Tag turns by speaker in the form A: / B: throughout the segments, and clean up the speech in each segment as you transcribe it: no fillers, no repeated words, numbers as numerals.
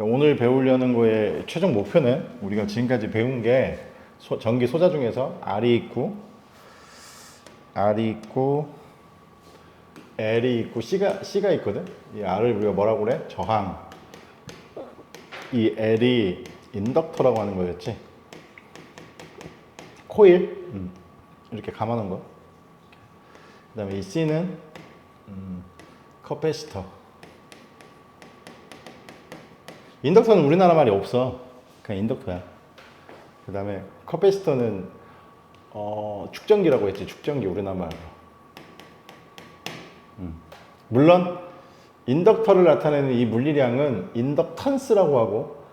A: 오늘 배우려는 거의 최종 목표는 우리가 지금까지 배운 게 전기 소자 중에서 R이 있고 L이 있고 C가 있거든. 이 R을 우리가 뭐라고 그래? 저항. 이 L이 인덕터라고 하는 거였지. 코일. 이렇게 감아놓은 거. 그 다음에 이 C는 커패시터. 인덕터는 우리나라 말이 없어. 그냥 인덕터야. 그 다음에 커패시터는 축전기라고 했지. 축전기 우리나라 말로. 물론 인덕터를 나타내는 이 물리량은 인덕턴스라고 하고,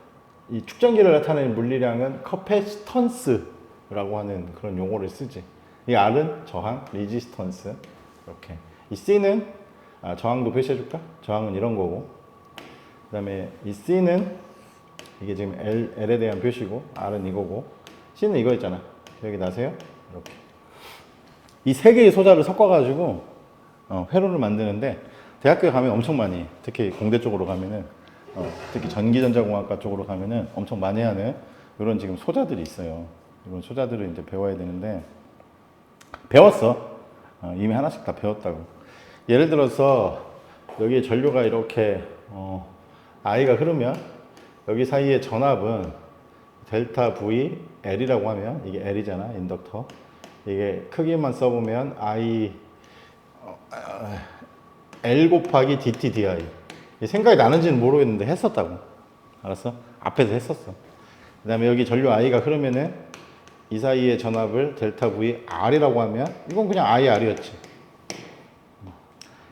A: 이 축전기를 나타내는 물리량은 커패시턴스라고 하는 그런 용어를 쓰지. 이 R은 저항, 리지스턴스. 이렇게. 이 C는 저항도 표시해줄까? 저항은 이런 거고. 그 다음에 이 C는 이게 지금 L에 대한 표시고, R은 이거고, C는 이거 있잖아. 기억이 나세요? 이렇게. 이 세 개의 소자를 섞어가지고 회로를 만드는데, 대학교에 가면 엄청 많이 해. 특히 공대 쪽으로 가면은, 특히 전기전자공학과 쪽으로 가면은 엄청 많이 하는 이런 지금 소자들이 있어요. 이런 소자들을 이제 배워야 되는데, 배웠어. 이미 하나씩 다 배웠다고. 예를 들어서 여기에 전류가 이렇게 I가 흐르면 여기 사이의 전압은 델타 V L이라고 하면, 이게 L이잖아, 인덕터. 이게 크기만 써보면 L 곱하기 DT DI. 생각이 나는지는 모르겠는데 했었다고. 알았어? 앞에서 했었어. 그 다음에 여기 전류 I가 흐르면은 이 사이의 전압을 델타 V R이라고 하면, 이건 그냥 IR이었지.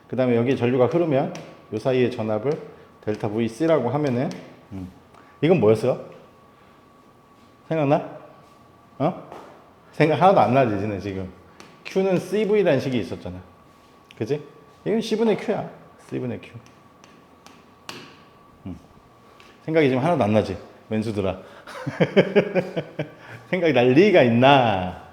A: 그 다음에 여기 전류가 흐르면 이 사이의 전압을 델타 VC라고 하면은, 이건 뭐였어? 생각나? 생각 하나도 안 나지, 지금. Q는 CV라는 식이 있었잖아. 그지? 이건 C분의 Q야. C분의 Q. 생각이 지금 하나도 안 나지, 왼수들아. 생각이 날 리가 있나?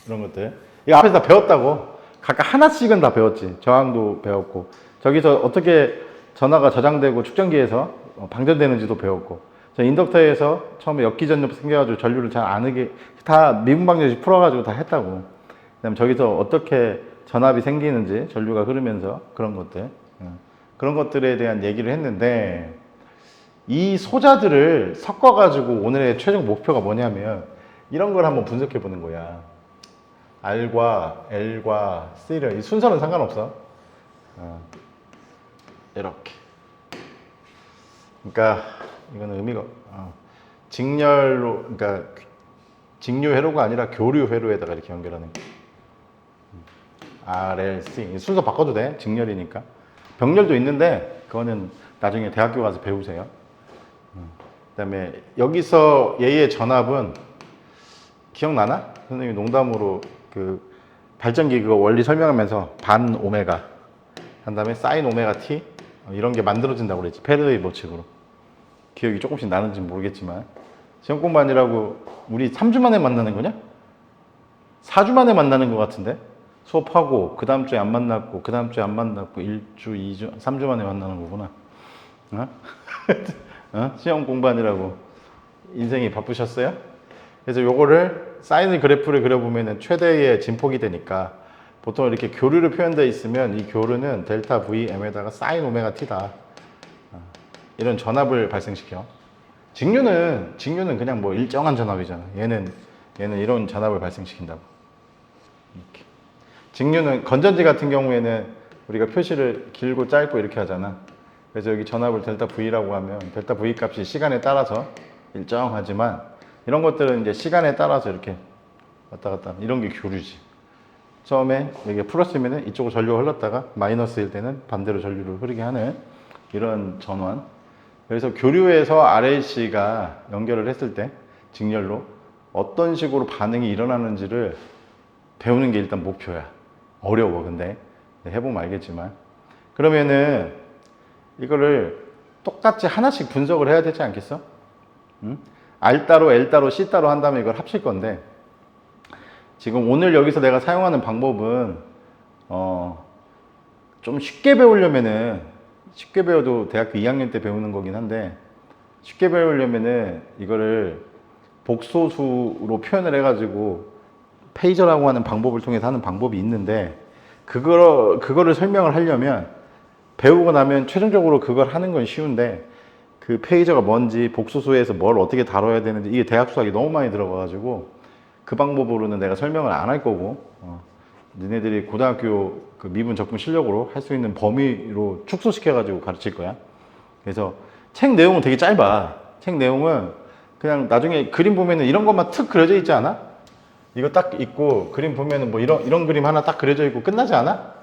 A: 이런 것들. 이거 앞에서 다 배웠다고. 각각 하나씩은 다 배웠지. 저항도 배웠고, 저기서 어떻게 전하가 저장되고 축전기에서 방전되는지도 배웠고, 저 인덕터에서 처음에 역기전력 생겨가지고 전류를 잘 안 흐게 다 미분방정식 풀어가지고 다 했다고. 그다음 저기서 어떻게 전압이 생기는지, 전류가 흐르면서 그런 것들, 그런 것들에 대한 얘기를 했는데, 이 소자들을 섞어가지고 오늘의 최종 목표가 뭐냐면 이런 걸 한번 분석해 보는 거야. R과 L과 C를, 이 순서는 상관없어. 이렇게. 그러니까 이거는 의미가 직렬로, 그러니까 직류 회로가 아니라 교류 회로에다가 이렇게 연결하는 거. R, L, C. 순서 바꿔도 돼. 직렬이니까. 병렬도 있는데 그거는 나중에 대학교 가서 배우세요. 그다음에 여기서 얘의 전압은 기억나나? 선생님이 농담으로 그 발전기 그거 원리 설명하면서 반 오메가 한 다음에 사인 오메가 t 이런 게 만들어진다고 그랬지. 패러데이 법칙으로. 기억이 조금씩 나는지 모르겠지만, 시험 공부하느라고 우리 3주 만에 만나는 거냐? 4주 만에 만나는 것 같은데? 수업하고 그 다음 주에 안 만났고 그 다음 주에 안 만났고 1주, 2주, 3주 만에 만나는 거구나. 시험 공부하느라고 인생이 바쁘셨어요? 그래서 요거를 사인 그래프를 그려보면 최대의 진폭이 되니까, 보통 이렇게 교류로 표현되어 있으면 이 교류는 델타 Vm에다가 사인 오메가 t다. 이런 전압을 발생시켜. 직류는 그냥 뭐 일정한 전압이잖아. 얘는 이런 전압을 발생시킨다고. 이렇게. 직류는 건전지 같은 경우에는 우리가 표시를 길고 짧고 이렇게 하잖아. 그래서 여기 전압을 델타 V라고 하면 델타 V 값이 시간에 따라서 일정하지만, 이런 것들은 이제 시간에 따라서 이렇게 왔다 갔다 하는, 이런 게 교류지. 처음에 여기 플러스면은 이쪽으로 전류가 흘렀다가 마이너스일 때는 반대로 전류를 흐르게 하는 이런 전원. 그래서 교류에서 RLC가 연결을 했을 때 직렬로 어떤 식으로 반응이 일어나는지를 배우는 게 일단 목표야. 어려워, 근데 해보면 알겠지만. 그러면은 이거를 똑같이 하나씩 분석을 해야 되지 않겠어? R 따로 L 따로 C 따로 한 다음에 이걸 합칠 건데, 지금 오늘 여기서 내가 사용하는 방법은 좀 쉽게 배우려면은 쉽게 배워도 대학교 2학년 때 배우는 거긴 한데, 쉽게 배우려면은 이거를 복소수로 표현을 해가지고 페이저라고 하는 방법을 통해서 하는 방법이 있는데, 그거를 설명을 하려면 배우고 나면 최종적으로 그걸 하는 건 쉬운데, 그 페이저가 뭔지, 복소수에서 뭘 어떻게 다뤄야 되는지, 이게 대학 수학이 너무 많이 들어가가지고 그 방법으로는 내가 설명을 안 할 거고, 너네들이 고등학교 그 미분 적분 실력으로 할 수 있는 범위로 축소시켜가지고 가르칠 거야. 그래서 책 내용은 되게 짧아. 책 내용은 그냥 나중에 그림 보면은 이런 것만 툭 그려져 있지 않아? 이거 딱 있고 그림 보면은 뭐 이런 그림 하나 딱 그려져 있고 끝나지 않아?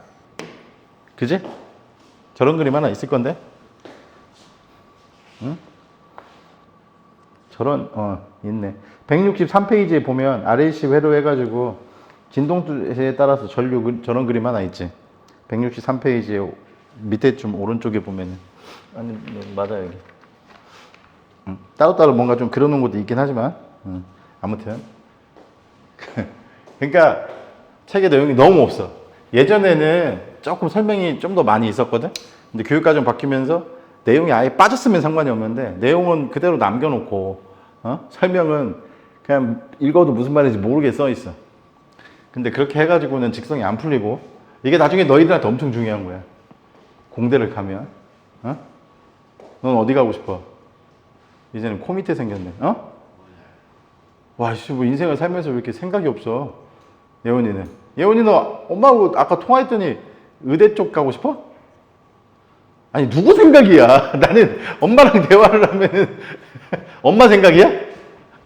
A: 그지? 저런 그림 하나 있을 건데? 응? 있네. 163페이지에 보면 RAC 회로 해가지고 진동수에 따라서 저런 그림 하나 있지. 163페이지에 밑에 좀 오른쪽에 보면은. 아니, 맞아, 여기. 따로따로 뭔가 좀 그려놓은 것도 있긴 하지만, 아무튼. 그러니까 책의 내용이 너무 없어. 예전에는 조금 설명이 좀 더 많이 있었거든. 근데 교육과정 바뀌면서 내용이 아예 빠졌으면 상관이 없는데 내용은 그대로 남겨놓고 설명은 그냥 읽어도 무슨 말인지 모르게 써 있어. 근데 그렇게 해가지고는 직성이 안 풀리고 이게 나중에 너희들한테 엄청 중요한 거야. 공대를 가면 넌 어디 가고 싶어? 이제는 코 밑에 생겼네. 와, 씨, 뭐 인생을 살면서 왜 이렇게 생각이 없어? 예원이는 엄마하고 아까 통화했더니 의대 쪽 가고 싶어? 아니, 누구 생각이야? 나는 엄마랑 대화를 하면은 엄마 생각이야?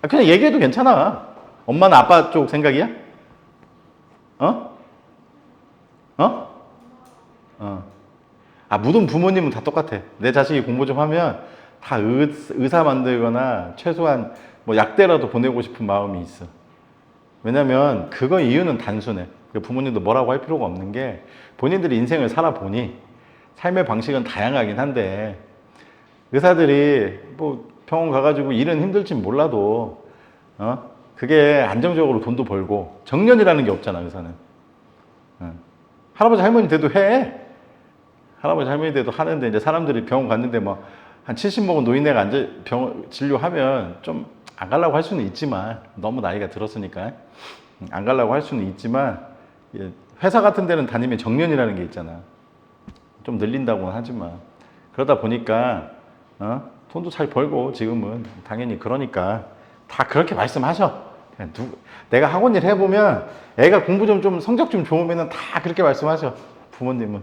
A: 그냥 얘기해도 괜찮아. 엄마는 아빠 쪽 생각이야? 어? 어? 모든 부모님은 다 똑같아. 내 자식이 공부 좀 하면 다 의사 만들거나 최소한 뭐 약대라도 보내고 싶은 마음이 있어. 왜냐면 그거 이유는 단순해. 부모님도 뭐라고 할 필요가 없는 게 본인들이 인생을 살아보니 삶의 방식은 다양하긴 한데 의사들이 뭐 병원 가가지고 일은 힘들진 몰라도 그게 안정적으로 돈도 벌고 정년이라는 게 없잖아. 의사는 할아버지 할머니 돼도 해. 할아버지 할머니 돼도 하는데 이제 사람들이 병원 갔는데 뭐 한 70 먹은 노인네가 앉아 병원 진료하면 좀 안 가려고 할 수는 있지만 너무 나이가 들었으니까 안 가려고 할 수는 있지만 회사 같은 데는 다니면 정년이라는 게 있잖아. 좀 늘린다고는 하지만 그러다 보니까 돈도 잘 벌고 지금은 당연히 그러니까 다 그렇게 말씀하셔. 내가 학원 일 해보면 애가 공부 좀 성적 좀 좋으면 다 그렇게 말씀하셔. 부모님은.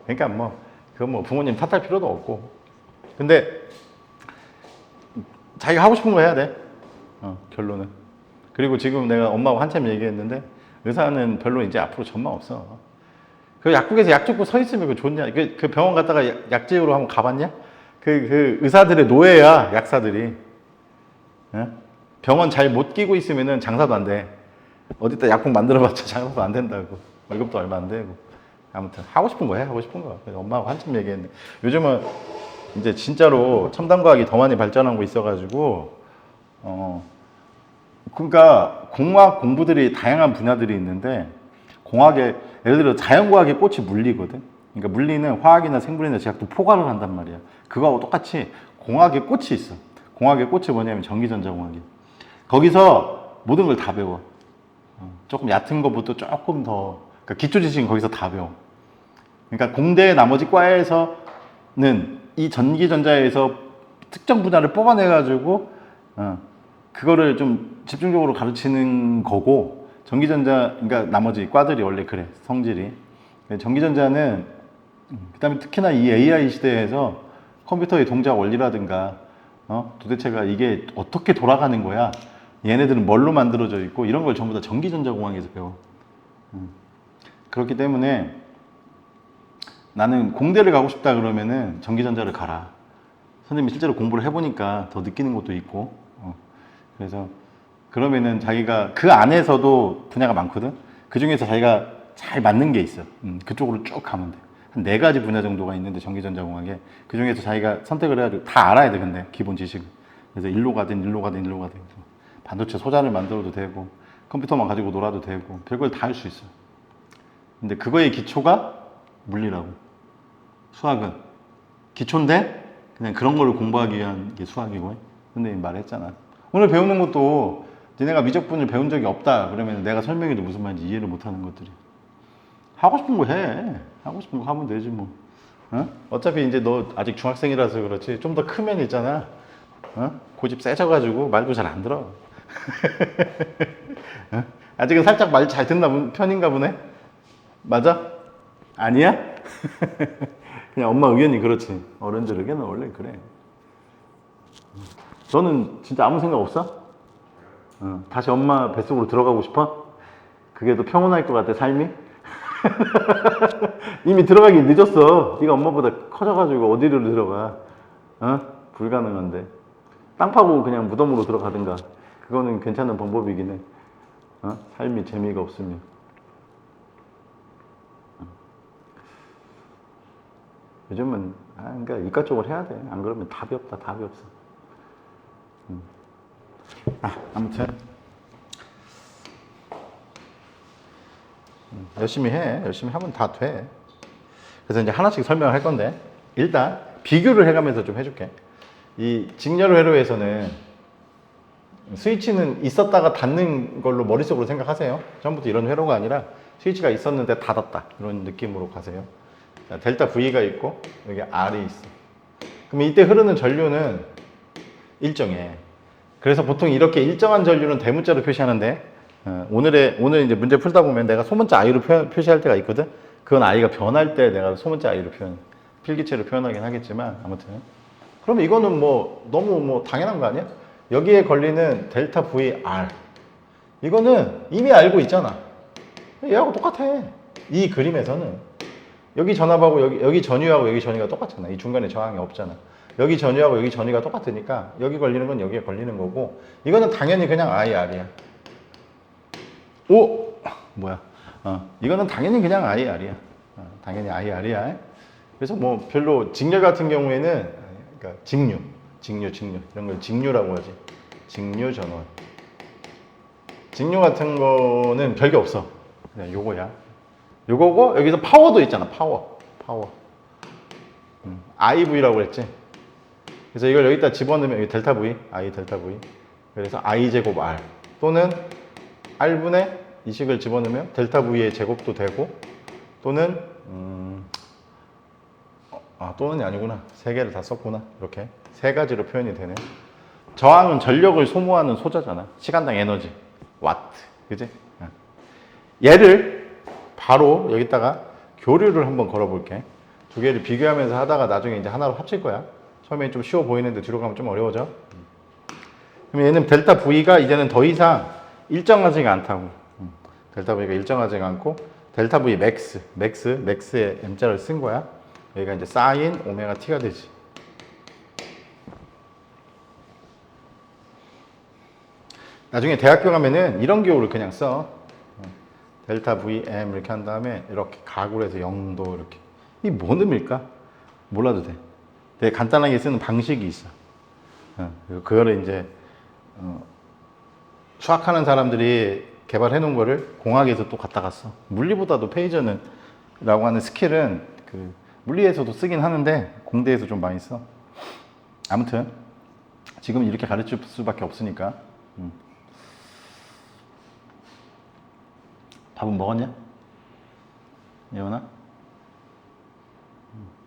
A: 그러니까 뭐 그건 뭐 부모님 탓할 필요도 없고. 근데 자기가 하고 싶은 거 해야 돼. 결론은. 그리고 지금 내가 엄마하고 한참 얘기했는데 의사는 별로 이제 앞으로 전망 없어. 그 약국에서 약 줍고 서 있으면 그 좋냐? 그 병원 갔다가 약제로 한번 가봤냐? 그 의사들의 노예야, 약사들이. 병원 잘 못 끼고 있으면은 장사도 안 돼. 어디다 약국 만들어봤자 장사도 안 된다고. 월급도 얼마 안 되고. 아무튼 하고 싶은 거 해, 하고 싶은 거. 엄마하고 한참 얘기했는데 요즘은 이제 진짜로 첨단 과학이 더 많이 발전하고 있어가지고 그러니까 공학 공부들이 다양한 분야들이 있는데 공학에 예를 들어 자연과학의 꽃이 물리거든. 그러니까 물리는 화학이나 생물이나 제약도 포괄을 한단 말이야. 그거하고 똑같이 공학의 꽃이 있어. 공학의 꽃이 뭐냐면 전기전자공학이. 거기서 모든 걸 다 배워. 조금 얕은 것부터 조금 더 그러니까 기초 지식은 거기서 다 배워. 그러니까 공대 나머지 과에서는 이 전기전자에서 특정 분야를 뽑아내가지고 그거를 좀 집중적으로 가르치는 거고 전기전자 그러니까 나머지 과들이 원래 그래 성질이 전기전자는 그다음에 특히나 이 AI 시대에서 컴퓨터의 동작 원리라든가 도대체가 이게 어떻게 돌아가는 거야 얘네들은 뭘로 만들어져 있고 이런 걸 전부 다 전기전자공학에서 배워. 그렇기 때문에 나는 공대를 가고 싶다 그러면은 전기전자를 가라. 선생님이 실제로 공부를 해보니까 더 느끼는 것도 있고 그래서 그러면은 자기가 그 안에서도 분야가 많거든. 그 중에서 자기가 잘 맞는 게 있어. 그쪽으로 쭉 가면 돼. 한 4가지 분야 정도가 있는데 전기전자공학에 그 중에서 자기가 선택을 해가지고 다 알아야 돼. 근데 기본 지식은. 그래서 일로 가든 반도체 소자를 만들어도 되고 컴퓨터만 가지고 놀아도 되고 별걸 다 할 수 있어. 근데 그거의 기초가 물리라고. 수학은 기초인데 그냥 그런 거를 공부하기 위한 게 수학이고. 선생님이 말했잖아. 오늘 배우는 것도 니네가 미적분을 배운 적이 없다 그러면 내가 설명해도 무슨 말인지 이해를 못하는 것들이. 하고 싶은 거 해. 하고 싶은 거 하면 되지 뭐. 어? 어차피 이제 너 아직 중학생이라서 그렇지 좀 더 크면 있잖아. 어? 고집 세져가지고 말도 잘 안 들어. 어? 아직은 살짝 말 잘 듣나 편인가 보네. 맞아? 아니야? 그냥 엄마 의견이 그렇지. 어른들 의견은 원래 그래. 너는 진짜 아무 생각 없어? 다시 엄마 뱃속으로 들어가고 싶어? 그게 더 평온할 것 같아 삶이? 이미 들어가기 늦었어. 네가 엄마보다 커져가지고 어디로 들어가? 어? 불가능한데. 땅 파고 그냥 무덤으로 들어가든가. 그거는 괜찮은 방법이긴 해. 어? 삶이 재미가 없으면. 요즘은 그러니까 이과 쪽을 해야 돼. 안 그러면 답이 없다. 답이 없어. 아무튼 열심히 해. 열심히 하면 다 돼. 그래서 이제 하나씩 설명을 할 건데 일단 비교를 해가면서 좀 해줄게. 이 직렬 회로에서는 스위치는 있었다가 닫는 걸로 머릿속으로 생각하세요. 처음부터 이런 회로가 아니라 스위치가 있었는데 닫았다 이런 느낌으로 가세요. 자, 델타 V가 있고 여기 R이 있어. 그럼 이때 흐르는 전류는 일정해. 그래서 보통 이렇게 일정한 전류는 대문자로 표시하는데 오늘 이제 문제 풀다 보면 내가 소문자 I로 표시할 때가 있거든. 그건 I가 변할 때 내가 소문자 I로 필기체로 표현하긴 하겠지만 아무튼 그럼 이거는 뭐 너무 뭐 당연한 거 아니야? 여기에 걸리는 델타 V R 이거는 이미 알고 있잖아. 얘하고 똑같아. 이 그림에서는 여기 전압하고 여기 전위하고 여기 전위가 똑같잖아. 이 중간에 저항이 없잖아. 여기 전위하고 여기 전위가 똑같으니까 여기 걸리는 건 여기에 걸리는 거고 이거는 당연히 그냥 IR이야. 오! 뭐야? 이거는 당연히 그냥 IR이야. 당연히 IR이야. 그래서 뭐 별로 직렬 같은 경우에는 그러니까 직류 이런 걸 직류라고 하지. 직류 전원. 직류 같은 거는 별게 없어. 그냥 요거야. 요거고 여기서 파워도 있잖아. 파워. IV라고 했지. 그래서 이걸 여기다 집어넣으면 여기 델타 V, I 델타 V. 그래서 I 제곱 R 또는 R분의 이 식을 집어넣으면 델타 V의 제곱도 되고 또는 또는이 아니구나. 세 개를 다 썼구나. 이렇게 세 가지로 표현이 되네. 저항은 전력을 소모하는 소자잖아. 시간당 에너지 와트, 그지? 얘를 바로 여기다가 교류를 한번 걸어볼게. 두 개를 비교하면서 하다가 나중에 이제 하나로 합칠 거야. 처음에 좀 쉬워 보이는데 뒤로 가면 좀 어려워져. 그럼 얘는 델타 V가 이제는 더 이상 일정하지가 않다고. 델타 V가 일정하지가 않고 델타 V 맥스의 M자를 쓴 거야. 여기가 이제 사인 오메가 T가 되지. 나중에 대학교 가면은 이런 기호를 그냥 써. 델타 VM 이렇게 한 다음에 이렇게 각으로 해서 0도 이렇게. 이게 뭔 의미일까? 몰라도 돼. 되게 간단하게 쓰는 방식이 있어. 그거를 이제 수학하는 사람들이 개발해 놓은 거를 공학에서 또 갖다 갔어. 물리보다도 페이저는 라고 하는 스킬은 그 물리에서도 쓰긴 하는데 공대에서 좀 많이 써. 아무튼 지금 이렇게 가르칠 수밖에 없으니까. 밥은 먹었냐? 예원아?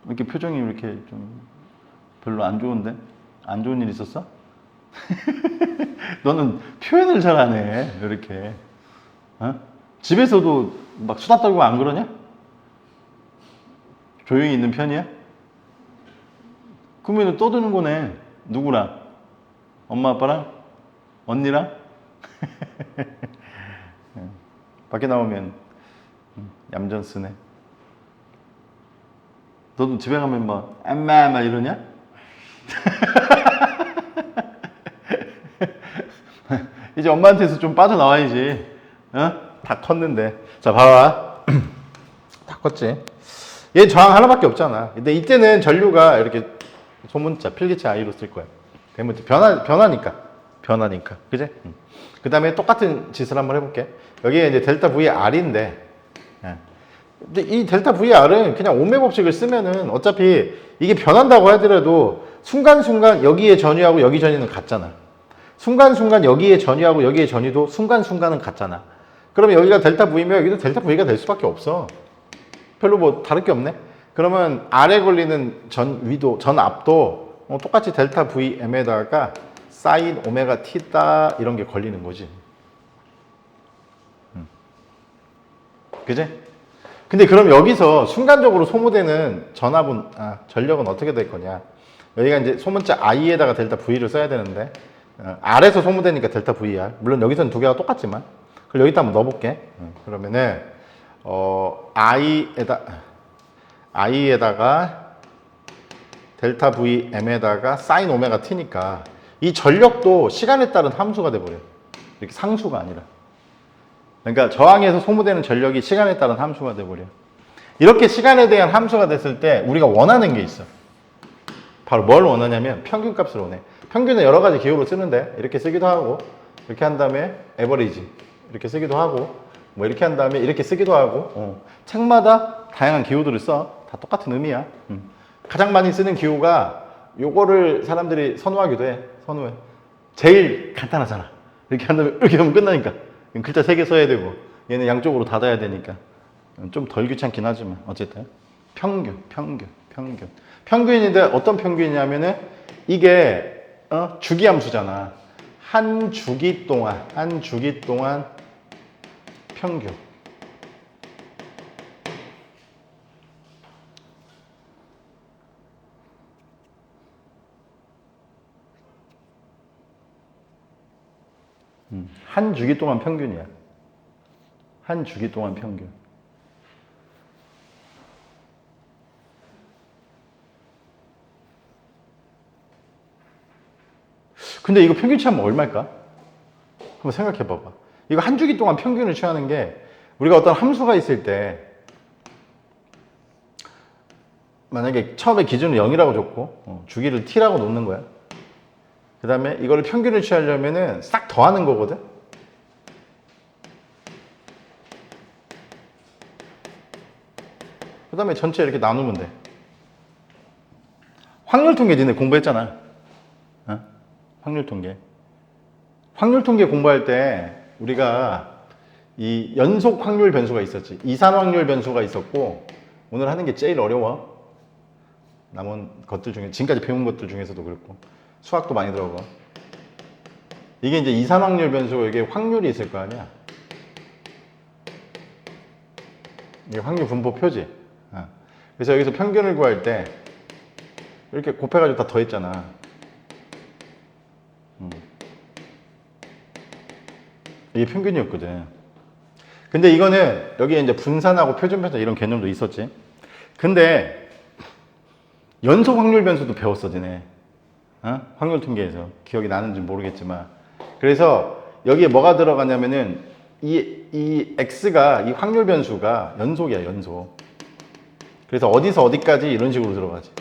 A: 왜 이렇게 표정이 이렇게 좀 별로 안 좋은데? 안 좋은 일 있었어? 너는 표현을 잘 안 해. 이렇게. 집에서도 막 수다 떨고 안 그러냐? 조용히 있는 편이야? 그러면 떠드는 거네. 누구랑? 엄마 아빠랑? 언니랑? 밖에 나오면 얌전 쓰네. 너도 집에 가면 막 엄마 막 이러냐? 이제 엄마한테서 좀 빠져나와야지. 다 컸는데. 자, 봐봐. 다 컸지. 얘 저항 하나밖에 없잖아. 근데 이때는 전류가 이렇게 소문자, 필기체 I로 쓸 거야. 대문자 변하니까. 그지? 그 다음에 똑같은 짓을 한번 해볼게. 여기에 이제 델타 V R인데, 근데 이 델타 VR은 그냥 오메 법칙을 쓰면은 어차피 이게 변한다고 하더라도 순간순간 여기에 전위하고 여기 전위는 같잖아. 순간순간 여기에 전위하고 여기에 전위도 순간순간은 같잖아. 그러면 여기가 델타 V면 여기도 델타 V가 될 수밖에 없어. 별로 뭐 다를 게 없네. 그러면 아래 걸리는 전 위도, 전 앞도 똑같이 델타 VM에다가 사인 오메가 T다 이런 게 걸리는 거지. 그지? 근데 그럼 여기서 순간적으로 소모되는 전력은 어떻게 될 거냐? 여기가 이제 소문자 I에다가 델타 V를 써야 되는데 R에서 소모되니까 델타 VR. 물론 여기서는 두 개가 똑같지만. 그럼 여기다 한번 넣어볼게. 그러면은 I에다가 델타 VM에다가 사인 오메가 T니까 이 전력도 시간에 따른 함수가 돼버려. 이렇게 상수가 아니라. 그러니까 저항에서 소모되는 전력이 시간에 따른 함수가 돼버려. 이렇게 시간에 대한 함수가 됐을 때 우리가 원하는 게 있어. 바로 뭘 원하냐면 평균값을 원해. 평균은 여러 가지 기호로 쓰는데 이렇게 쓰기도 하고 이렇게 한 다음에 에버리지 이렇게 쓰기도 하고 뭐 이렇게 한 다음에 이렇게 쓰기도 하고 책마다 다양한 기호들을 써. 다 똑같은 의미야. 가장 많이 쓰는 기호가 요거를 사람들이 선호하기도 해. 선호해. 제일 간단하잖아. 이렇게 한 다음에 이렇게 하면 끝나니까. 글자 3개 써야 되고 얘는 양쪽으로 닫아야 되니까 좀 덜 귀찮긴 하지만 어쨌든 평균인데 어떤 평균이냐면은 이게 주기함수잖아. 한 주기 동안 평균. 한 주기 동안 평균이야. 한 주기 동안 평균. 근데 이거 평균 취하면 얼마일까? 한번 생각해 봐봐. 이거 한 주기 동안 평균을 취하는 게 우리가 어떤 함수가 있을 때 만약에 처음에 기준을 0이라고 줬고 주기를 t라고 놓는 거야. 그 다음에 이거를 평균을 취하려면은 싹 더하는 거거든. 그 다음에 전체 이렇게 나누면 돼. 확률 통계 니네 공부했잖아. 확률 통계. 확률 통계 공부할 때 우리가 이 연속 확률 변수가 있었지. 이산 확률 변수가 있었고 오늘 하는 게 제일 어려워. 남은 것들 중에 지금까지 배운 것들 중에서도 그렇고 수학도 많이 들어가. 이게 이제 이산 확률 변수고 이게 확률이 있을 거 아니야. 이게 확률 분포 표지. 그래서 여기서 평균을 구할 때 이렇게 곱해가지고 다 더했잖아. 이게 평균이었거든. 근데 이거는 여기에 이제 분산하고 표준 편차 이런 개념도 있었지. 근데 연속 확률 변수도 배웠어, 니네. 확률 통계에서. 기억이 나는지 모르겠지만. 그래서 여기에 뭐가 들어가냐면은 이 x가 이 확률 변수가 연속이야, 연속. 그래서 어디서 어디까지 이런 식으로 들어가지.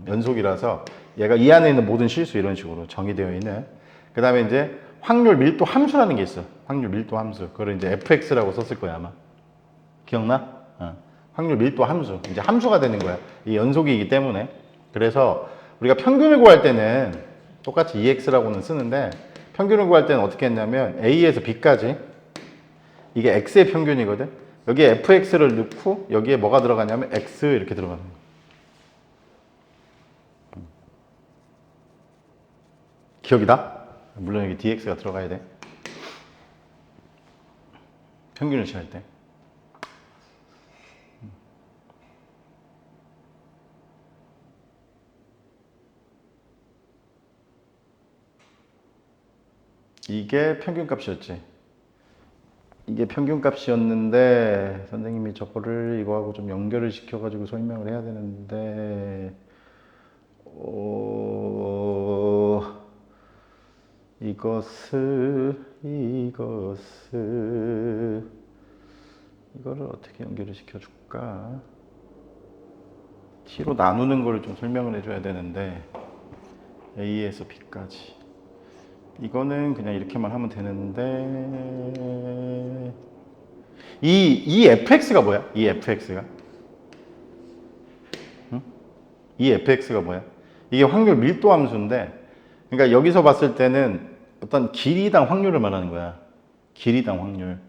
A: 연속이라서 얘가 이 안에 있는 모든 실수 이런 식으로 정의되어 있는. 그 다음에 이제 확률 밀도 함수라는 게 있어. 확률 밀도 함수. 그걸 이제 fx라고 썼을 거야, 아마. 기억나? 확률 밀도 함수. 이제 함수가 되는 거야. 이 연속이기 때문에. 그래서 우리가 평균을 구할 때는 똑같이 EX라고는 쓰는데 평균을 구할 때는 어떻게 했냐면 A에서 B까지 이게 X의 평균이거든. 여기에 FX를 넣고 여기에 뭐가 들어가냐면 X 이렇게 들어가는 거야. 기억이 나? 물론 여기 DX가 들어가야 돼. 평균을 취할 때. 이게 평균값이었지. 이게 평균값이었는데 선생님이 저거를 이거하고 좀 연결을 시켜가지고 설명을 해야 되는데 이거를 어떻게 연결을 시켜줄까? t로 나누는 거를 좀 설명을 해줘야 되는데 a에서 b까지 이거는 그냥 이렇게만 하면 되는데 이 fx가 뭐야? 이 fx가? 응? 이 fx가 뭐야? 이게 확률 밀도 함수인데, 그러니까 여기서 봤을 때는 어떤 길이당 확률을 말하는 거야. 길이당 확률.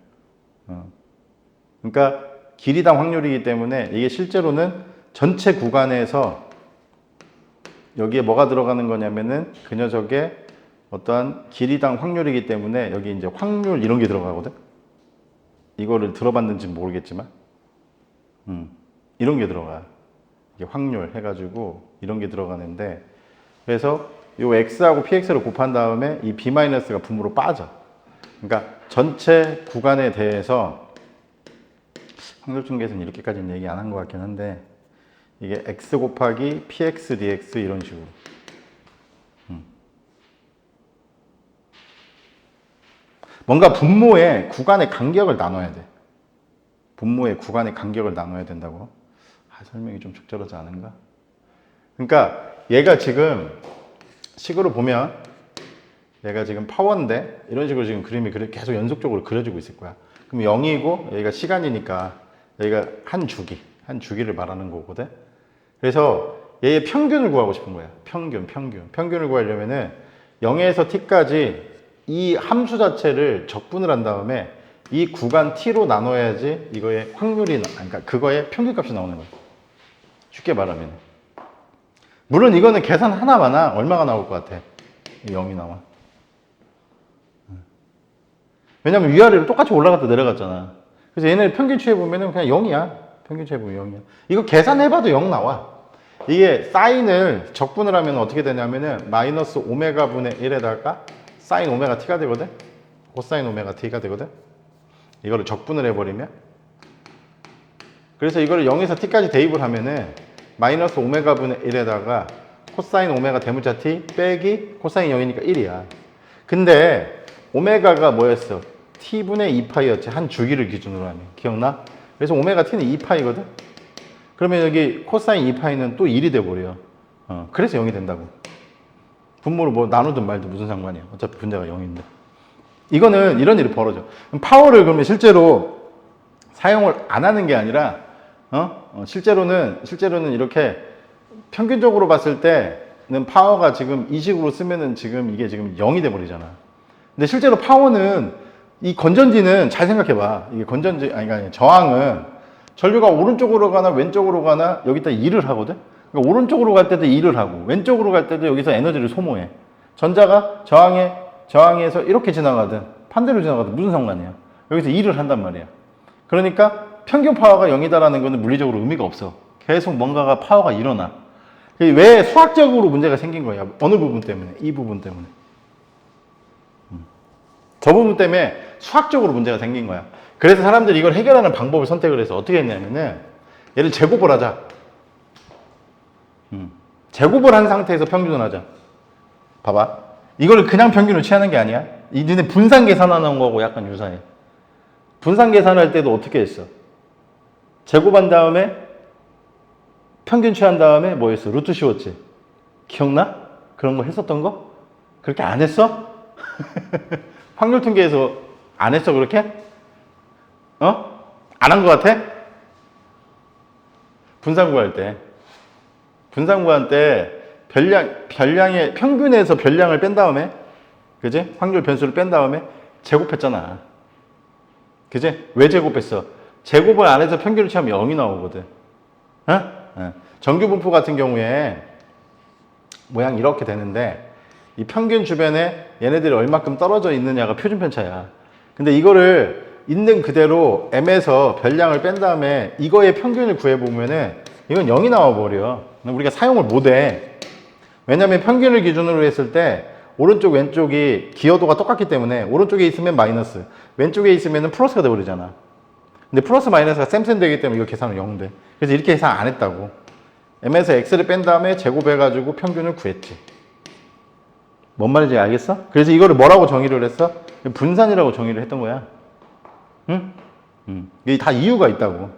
A: 그러니까 길이당 확률이기 때문에 이게 실제로는 전체 구간에서 여기에 뭐가 들어가는 거냐면은 그 녀석의 어떠한 길이당 확률이기 때문에 여기 이제 확률 이런 게 들어가거든. 이거를 들어봤는지 모르겠지만, 이런 게 들어가. 이게 확률 해가지고 이런 게 들어가는데, 그래서 요 x하고 px를 곱한 다음에 이 b-가 분모로 빠져. 그러니까 전체 구간에 대해서 확률 중계에서는 이렇게까지는 얘기 안 한 것 같긴 한데, 이게 x 곱하기 px dx 이런 식으로. 뭔가 분모의 구간의 간격을 나눠야 돼. 분모의 구간의 간격을 나눠야 된다고. 설명이 좀 적절하지 않은가? 그러니까 얘가 지금 식으로 보면 얘가 지금 파워인데 이런 식으로 지금 그림이 계속 연속적으로 그려지고 있을 거야. 그럼 0이고 여기가 시간이니까 여기가 한 주기를 말하는 거거든. 그래서 얘의 평균을 구하고 싶은 거야. 평균을 구하려면은 0에서 t까지 이 함수 자체를 적분을 한 다음에 이 구간 t로 나눠야지 이거의 확률이, 그러니까 그거의 평균값이 나오는 거야. 쉽게 말하면. 물론 이거는 계산 하나마나 얼마가 나올 것 같아? 0이 나와. 왜냐면 위아래로 똑같이 올라갔다 내려갔잖아. 그래서 얘네 평균 취해보면 그냥 0이야. 평균 취해보면 0이야. 이거 계산해봐도 0 나와. 이게 사인을 적분을 하면 어떻게 되냐면은 마이너스 오메가 분의 1에다가 사인 오메가 t가 되거든? 코사인 오메가 t가 되거든? 이거를 적분을 해버리면. 그래서 이거를 0에서 t까지 대입을 하면은 마이너스 오메가 분의 1에다가 코사인 오메가 대문자 t 빼기 코사인 0이니까 1이야. 근데 오메가가 뭐였어? t분의 2파이였지. 한 주기를 기준으로 하면. 기억나? 그래서 오메가 t는 2파이거든? 그러면 여기 코사인 2파이는 또 1이 돼버려. 그래서 0이 된다고. 분모를 뭐 나누든 말든 무슨 상관이야. 어차피 분자가 0인데. 이거는 이런 일이 벌어져. 파워를 그러면 실제로 사용을 안 하는 게 아니라, 실제로는 이렇게 평균적으로 봤을 때는 파워가 지금 이 식으로 쓰면은 지금 이게 지금 0이 돼버리잖아. 근데 실제로 파워는 이 건전지는 잘 생각해봐. 이게 건전지, 아니, 저항은 전류가 오른쪽으로 가나 왼쪽으로 가나 여기다 일을 하거든? 그러니까 오른쪽으로 갈 때도 일을 하고 왼쪽으로 갈 때도 여기서 에너지를 소모해. 전자가 저항에서 이렇게 지나가든 반대로 지나가든 무슨 상관이야. 여기서 일을 한단 말이야. 그러니까 평균 파워가 0이다라는 것은 물리적으로 의미가 없어. 계속 뭔가가 파워가 일어나. 왜 수학적으로 문제가 생긴 거야? 어느 부분 때문에? 이 부분 때문에. 저 부분 때문에 수학적으로 문제가 생긴 거야. 그래서 사람들이 이걸 해결하는 방법을 선택을 해서 어떻게 했냐면은 얘를 제곱을 하자. 제곱을 한 상태에서 평균을 하자. 봐봐. 이걸 그냥 평균을 취하는 게 아니야. 니네 분산 계산하는 거하고 약간 유사해. 분산 계산할 때도 어떻게 했어? 제곱한 다음에 평균 취한 다음에 뭐 했어? 루트 씌웠지? 기억나? 그런 거 했었던 거? 그렇게 안 했어? 확률 통계에서 안 했어 그렇게? 안 한 거 같아? 분산 구할 때 별량의 평균에서 별량을 뺀 다음에, 그지? 확률 변수를 뺀 다음에 제곱했잖아. 그지? 왜 제곱했어? 제곱을 안 해서 평균을 취하면 0이 나오거든. 정규 분포 같은 경우에 모양이 이렇게 되는데 이 평균 주변에 얘네들이 얼마큼 떨어져 있느냐가 표준 편차야. 근데 이거를 있는 그대로 m에서 별량을 뺀 다음에 이거의 평균을 구해보면은 이건 0이 나와버려. 우리가 사용을 못해. 왜냐면 평균을 기준으로 했을 때 오른쪽 왼쪽이 기여도가 똑같기 때문에 오른쪽에 있으면 마이너스, 왼쪽에 있으면 플러스가 돼버리잖아. 근데 플러스 마이너스가 쌤쌤 되기 때문에 이거 계산은 0 돼. 그래서 이렇게 계산 안 했다고. m에서 x를 뺀 다음에 제곱해가지고 평균을 구했지. 뭔 말인지 알겠어? 그래서 이거를 뭐라고 정의를 했어? 분산이라고 정의를 했던 거야. 응? 이게 다 이유가 있다고.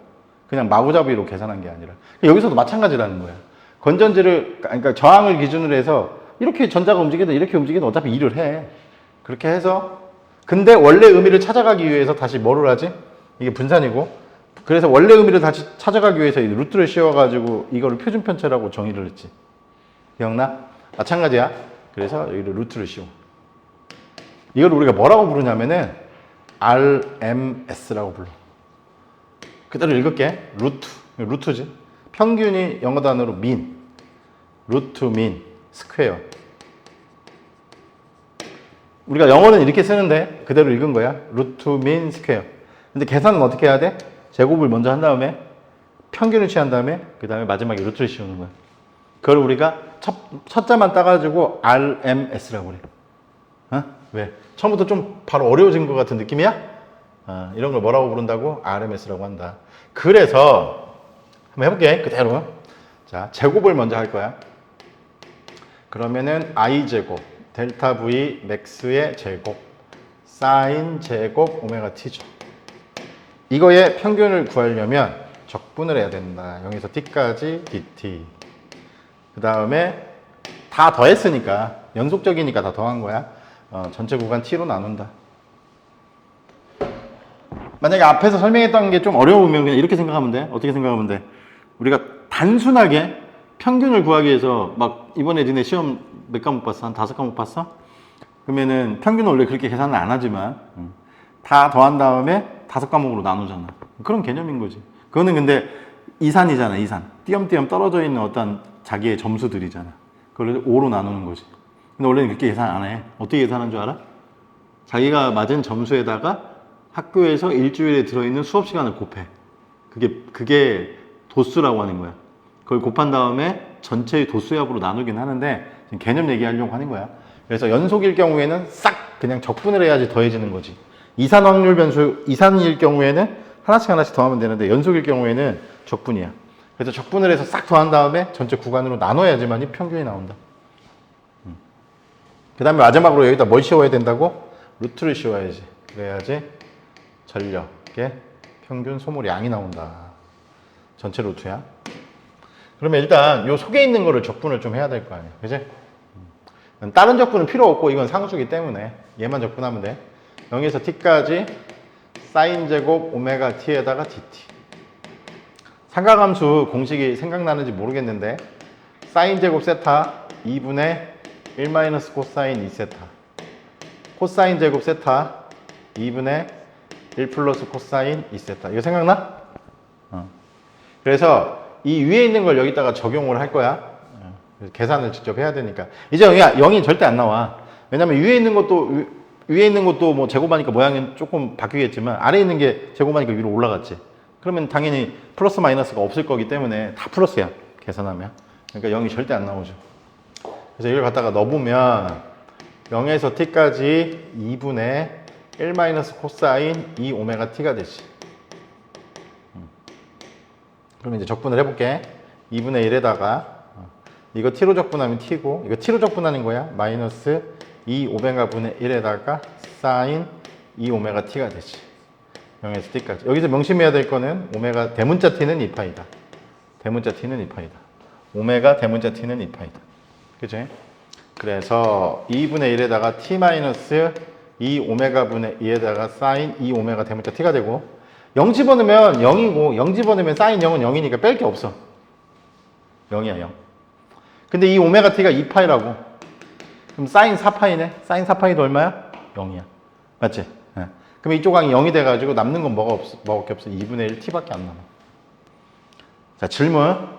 A: 그냥 마구잡이로 계산한 게 아니라. 여기서도 마찬가지라는 거야. 건전지를, 그러니까 저항을 기준으로 해서 이렇게 전자가 움직이든 이렇게 움직이든 어차피 일을 해. 그렇게 해서, 근데 원래 의미를 찾아가기 위해서 다시 뭐를 하지? 이게 분산이고. 그래서 원래 의미를 다시 찾아가기 위해서 이 루트를 씌워가지고 이거를 표준편체라고 정의를 했지. 기억나? 마찬가지야. 그래서 여기를 루트를 씌워. 이걸 우리가 뭐라고 부르냐면은 RMS라고 불러. 그대로 읽을게. 루트지. 평균이 영어 단어로 mean, 루트 mean, 스퀘어. 우리가 영어는 이렇게 쓰는데 그대로 읽은 거야. 루트 mean 스퀘어. 근데 계산은 어떻게 해야 돼? 제곱을 먼저 한 다음에 평균을 취한 다음에 그 다음에 마지막에 루트를 씌우는 거야. 그걸 우리가 첫 자만 따가지고 RMS라고 그래. 어? 왜? 처음부터 좀 바로 어려워진 것 같은 느낌이야? 이런 걸 뭐라고 부른다고? RMS라고 한다. 그래서 한번 해볼게. 그대로. 자, 제곱을 먼저 할 거야. 그러면은 I제곱, 델타 V 맥스의 제곱, 사인 제곱 오메가 T죠. 이거의 평균을 구하려면 적분을 해야 된다. 0에서 T까지 dt. 그 다음에 다 더했으니까, 연속적이니까 다 더한 거야. 전체 구간 T로 나눈다. 만약에 앞에서 설명했던 게 좀 어려우면 그냥 이렇게 생각하면 돼. 어떻게 생각하면 돼? 우리가 단순하게 평균을 구하기 위해서 막 이번에 니네 시험 몇 과목 봤어? 한 5과목 봤어? 그러면은 평균은 원래 그렇게 계산을 안 하지만 다 더한 다음에 5과목으로 나누잖아. 그런 개념인 거지. 그거는 근데 이산이잖아, 이산. 띄엄띄엄 떨어져 있는 어떤 자기의 점수들이잖아. 그걸 5로 나누는 거지. 근데 원래는 그렇게 계산 안 해. 어떻게 계산하는 줄 알아? 자기가 맞은 점수에다가 학교에서 일주일에 들어있는 수업 시간을 곱해. 그게 도수라고 하는 거야. 그걸 곱한 다음에 전체의 도수합으로 나누긴 하는데 지금 개념 얘기하려고 하는 거야. 그래서 연속일 경우에는 싹 그냥 적분을 해야지 더해지는 거지. 이산 확률 변수, 이산일 경우에는 하나씩 더하면 되는데 연속일 경우에는 적분이야. 그래서 적분을 해서 싹 더한 다음에 전체 구간으로 나눠야지만이 평균이 나온다. 그 다음에 마지막으로 여기다 뭘 씌워야 된다고? 루트를 씌워야지. 그래야지 전력의 평균 소모량이 나온다. 전체 루트야. 그러면 일단 요 속에 있는 거를 적분을 좀 해야 될 거 아니야. 그지? 다른 적분은 필요 없고 이건 상수기 때문에 얘만 적분하면 돼. 0에서 t까지 사인 제곱 오메가 t에다가 dt. 삼각함수 공식이 생각나는지 모르겠는데 사인 제곱 세타 2분의 1 마이너스 코사인 2세타, 코사인 제곱 세타 2분의 1 플러스 코사인 2세타. 이거 생각나? 그래서 이 위에 있는 걸 여기다가 적용을 할 거야. 계산을 직접 해야 되니까. 이제 0이 절대 안 나와. 왜냐면 위에 있는 것도 뭐 제곱하니까 모양이 조금 바뀌겠지만 아래에 있는 게 제곱하니까 위로 올라갔지. 그러면 당연히 플러스 마이너스가 없을 거기 때문에 다 플러스야. 계산하면. 그러니까 0이 절대 안 나오죠. 그래서 이걸 갖다가 넣어보면 0에서 t까지 2분의 1 마이너스 코사인 2 오메가 t가 되지. 그럼 이제 적분을 해볼게. 2분의 1에다가 이거 t로 적분하면 t고 이거 t로 적분하는 거야. 마이너스 2 오메가 분의 1에다가 사인 2 오메가 t가 되지. 0에서 t까지. 여기서 명심해야 될 거는 오메가 대문자 t는 2파이다. 대문자 t는 2파이다. 오메가 대문자 t는 2파이다. 그치? 그래서 2분의 1에다가 t 마이너스 2 오메가 분의 2에다가 사인 2 오메가 대문자 t가 되고 0 집어넣으면 0이고 0 집어넣으면 사인 0은 0이니까 뺄 게 없어. 0이야 0. 근데 이 오메가 t가 2파이라고. 그럼 사인 4파이네. 사인 4파이도 얼마야? 0이야. 맞지? 네. 그럼 이쪽 항이 0이 돼가지고 남는 건 뭐가 없어? 2분의 1 t밖에 안 남아. 자, 질문.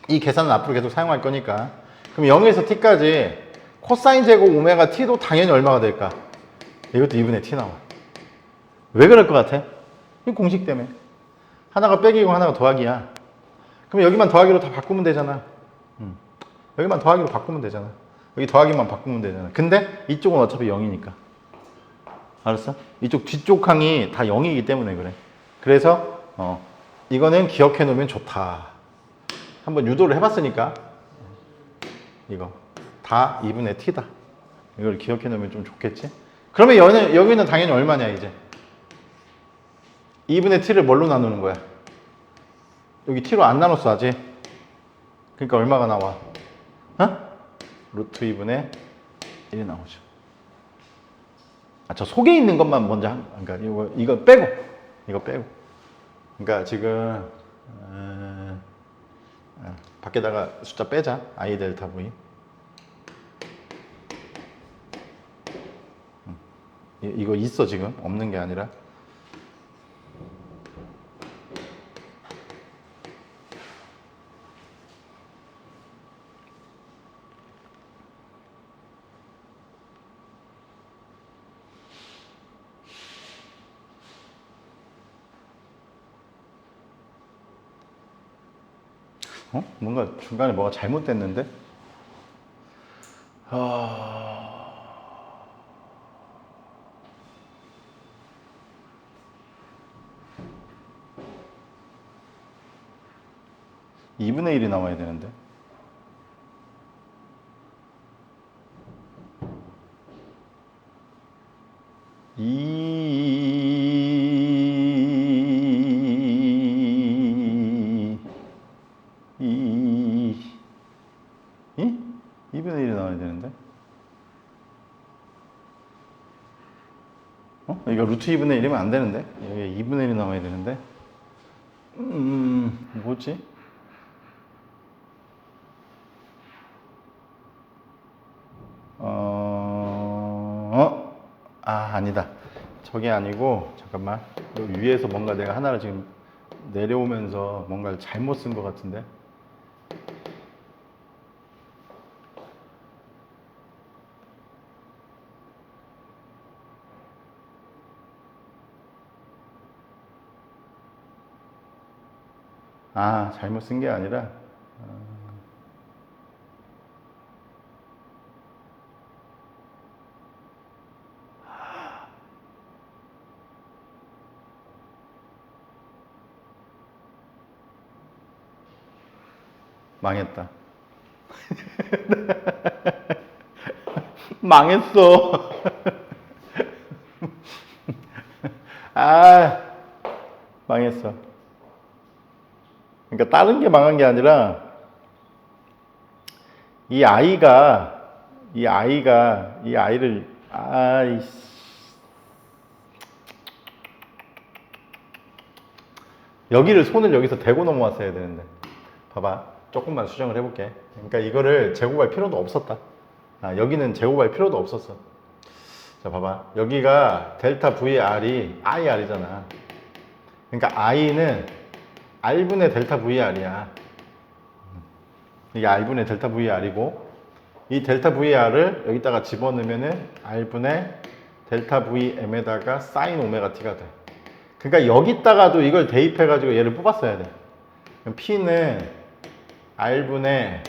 A: 이 계산은 앞으로 계속 사용할 거니까. 그럼 0에서 t까지 코사인 제곱 오메가 t도 당연히 얼마가 될까? 이것도 2분의 t 나와. 왜 그럴 것 같아? 이 공식 때문에. 하나가 빼기고 하나가 더하기야. 그럼 여기만 더하기로 다 바꾸면 되잖아. 여기만 더하기로 바꾸면 되잖아. 여기 더하기만 바꾸면 되잖아. 근데 이쪽은 어차피 0이니까. 알았어? 이쪽 뒤쪽 항이 다 0이기 때문에 그래. 그래서 이거는 기억해 놓으면 좋다. 한번 유도를 해봤으니까 이거 다 2분의 t다. 이걸 기억해 놓으면 좀 좋겠지? 그러면 여기는 당연히 얼마냐 이제? 2분의 t를 뭘로 나누는 거야? 여기 t로 안 나눴어 아직. 그러니까 얼마가 나와? 루트 2분의 1이 나오죠. 저 속에 있는 것만 먼저 그러니까 이거 빼고 이거 빼고. 그러니까 지금 밖에다가 숫자 빼자. I 델타 V. 이거 있어 지금 없는 게 아니라. 뭔가 중간에 뭐가 잘못됐는데? 2분의 1이 나와야 되는데. 이 2분의 1이 나와야 되는데. 이거 루트 2분의 1이면 안 되는데. 여기 2분의 1이 나와야 되는데. 뭐지? 아니다. 저게 아니고, 잠깐만. 여기 위에서 뭔가 내가 하나를 지금 내려오면서 뭔가를 잘못 쓴 것 같은데. 잘못 쓴 게 아니라, 망했다. 망했어. 망했어. 그러니까 다른 게 망한 게 아니라 이 아이를 여기를 손을 여기서 대고 넘어왔어야 되는데. 봐봐. 조금만 수정을 해볼게. 그러니까 이거를 제곱할 필요도 없었다. 여기는 제곱할 필요도 없었어. 자, 봐봐. 여기가 델타 VR이 IR이잖아. 그러니까 I는 R분의 델타 VR이야. 이게 R분의 델타 VR이고, 이 델타 VR을 여기다가 집어넣으면은 R분의 델타 VM에다가 사인 오메가 T가 돼. 그러니까 여기다가도 이걸 대입해가지고 얘를 뽑았어야 돼. 그럼 P는 R분의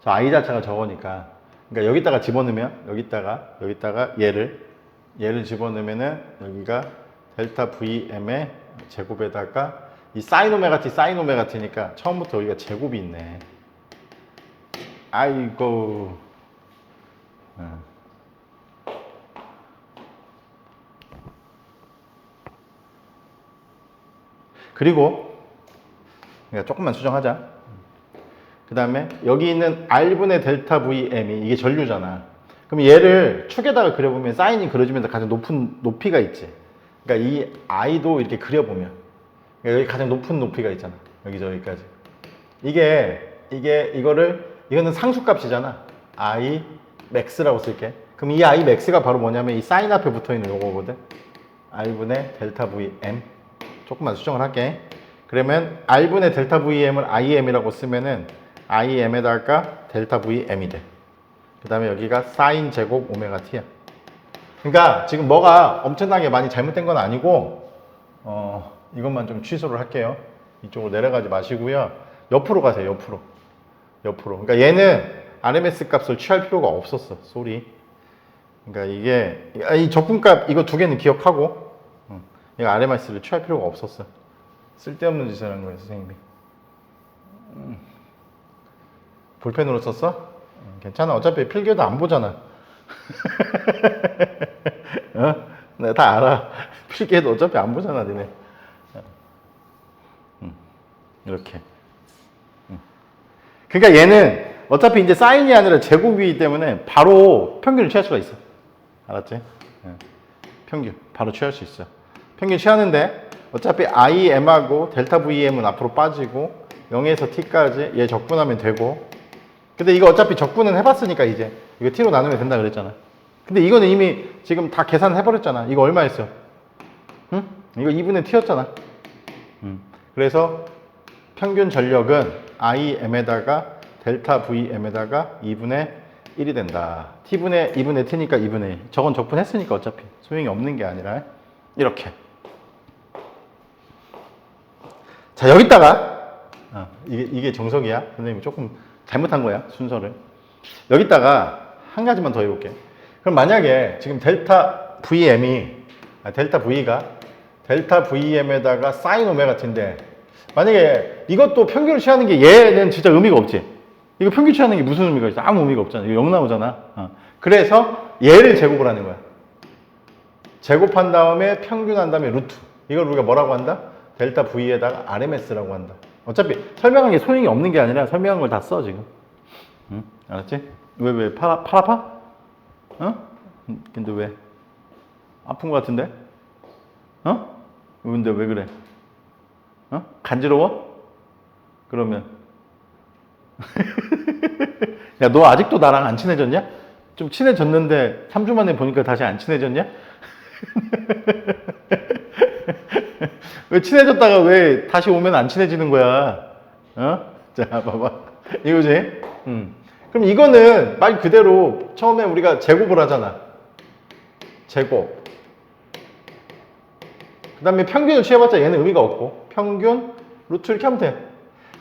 A: 저 I 자체가 저거니까, 그러니까 여기다가 집어넣으면 여기다가 얘를 집어넣으면은 여기가 델타 VM의 제곱에다가 이 사인 오메가 T니까 처음부터 여기가 제곱이 있네. 아이고. 그리고 그러니까 조금만 수정하자. 그 다음에 여기 있는 R분의 델타 VM이 이게 전류잖아. 그럼 얘를 축에다가 그려보면 사인이 그려지면서 가장 높은 높이가 있지. 그러니까 이 I도 이렇게 그려보면 그러니까 여기 가장 높은 높이가 있잖아. 여기까지. 이거는 상수값이잖아. I max라고 쓸게. 그럼 이 I max가 바로 뭐냐면 이 사인 앞에 붙어 있는 요거거든. R분의 델타 VM. 조금만 수정을 할게. 그러면 R분의 델타 VM을 IM이라고 쓰면은 IM에다가 델타 VM이 돼. 그 다음에 여기가 사인 제곱 오메가 T야. 그러니까 지금 뭐가 엄청나게 많이 잘못된 건 아니고, 이것만 좀 취소를 할게요. 이쪽으로 내려가지 마시고요. 옆으로 가세요, 옆으로. 그러니까 얘는 RMS 값을 취할 필요가 없었어, 쏘리. 그러니까 이 적분값, 이거 두 개는 기억하고, 이거 RMS를 취할 필요가 없었어. 쓸데없는 짓을 하는 거예요, 선생님이. 볼펜으로 썼어? 괜찮아. 어차피 필기도 안 보잖아. 내가 다 알아. 필기해도 어차피 안 보잖아, 니네. 이렇게. 그러니까 얘는 어차피 이제 사인이 아니라 제곱이기 때문에 바로 평균을 취할 수가 있어. 알았지? 예. 평균 바로 취할 수 있어. 평균 취하는데 어차피 IM하고 델타 VM은 앞으로 빠지고 0에서 T까지 얘 적분하면 되고, 근데 이거 어차피 적분은 해봤으니까 이제 이거 T로 나누면 된다 그랬잖아. 근데 이거는 이미 지금 다 계산해버렸잖아. 이거 얼마였어? 응? 이거 2분의 T였잖아. 그래서 평균 전력은 IM에다가 델타 VM에다가 2분의 1이 된다. T분의 2분의 T니까 2분의 1. 저건 적분했으니까 어차피 소용이 없는 게 아니라 이렇게. 자, 여기다가 이게 정석이야. 선생님이 조금 잘못한 거야, 순서를. 여기다가 한 가지만 더 해볼게. 그럼 만약에 지금 델타 V가 델타 VM에다가 사인 오메가 T인데, 만약에 이것도 평균을 취하는 게 얘는 진짜 의미가 없지. 이거 평균 취하는 게 무슨 의미가 있어? 아무 의미가 없잖아. 이거 0 나오잖아. 그래서 얘를 제곱을 하는 거야. 제곱한 다음에 평균한 다음에 루트. 이걸 우리가 뭐라고 한다? 델타 V에다가 RMS라고 한다. 어차피 설명한 게 소용이 없는 게 아니라 설명한 걸 다 써, 지금. 응? 알았지? 왜, 팔 아파? 근데 왜? 아픈 거 같은데? 근데 왜 그래? 간지러워? 그러면. 야, 너 아직도 나랑 안 친해졌냐? 좀 친해졌는데 3주 만에 보니까 다시 안 친해졌냐? 왜 친해졌다가 왜 다시 오면 안 친해지는 거야? 자, 봐봐. 이거지? 그럼 이거는 말 그대로 처음에 우리가 제곱을 하잖아. 제곱. 그 다음에 평균을 취해봤자 얘는 의미가 없고, 평균, 루트 이렇게 하면 돼.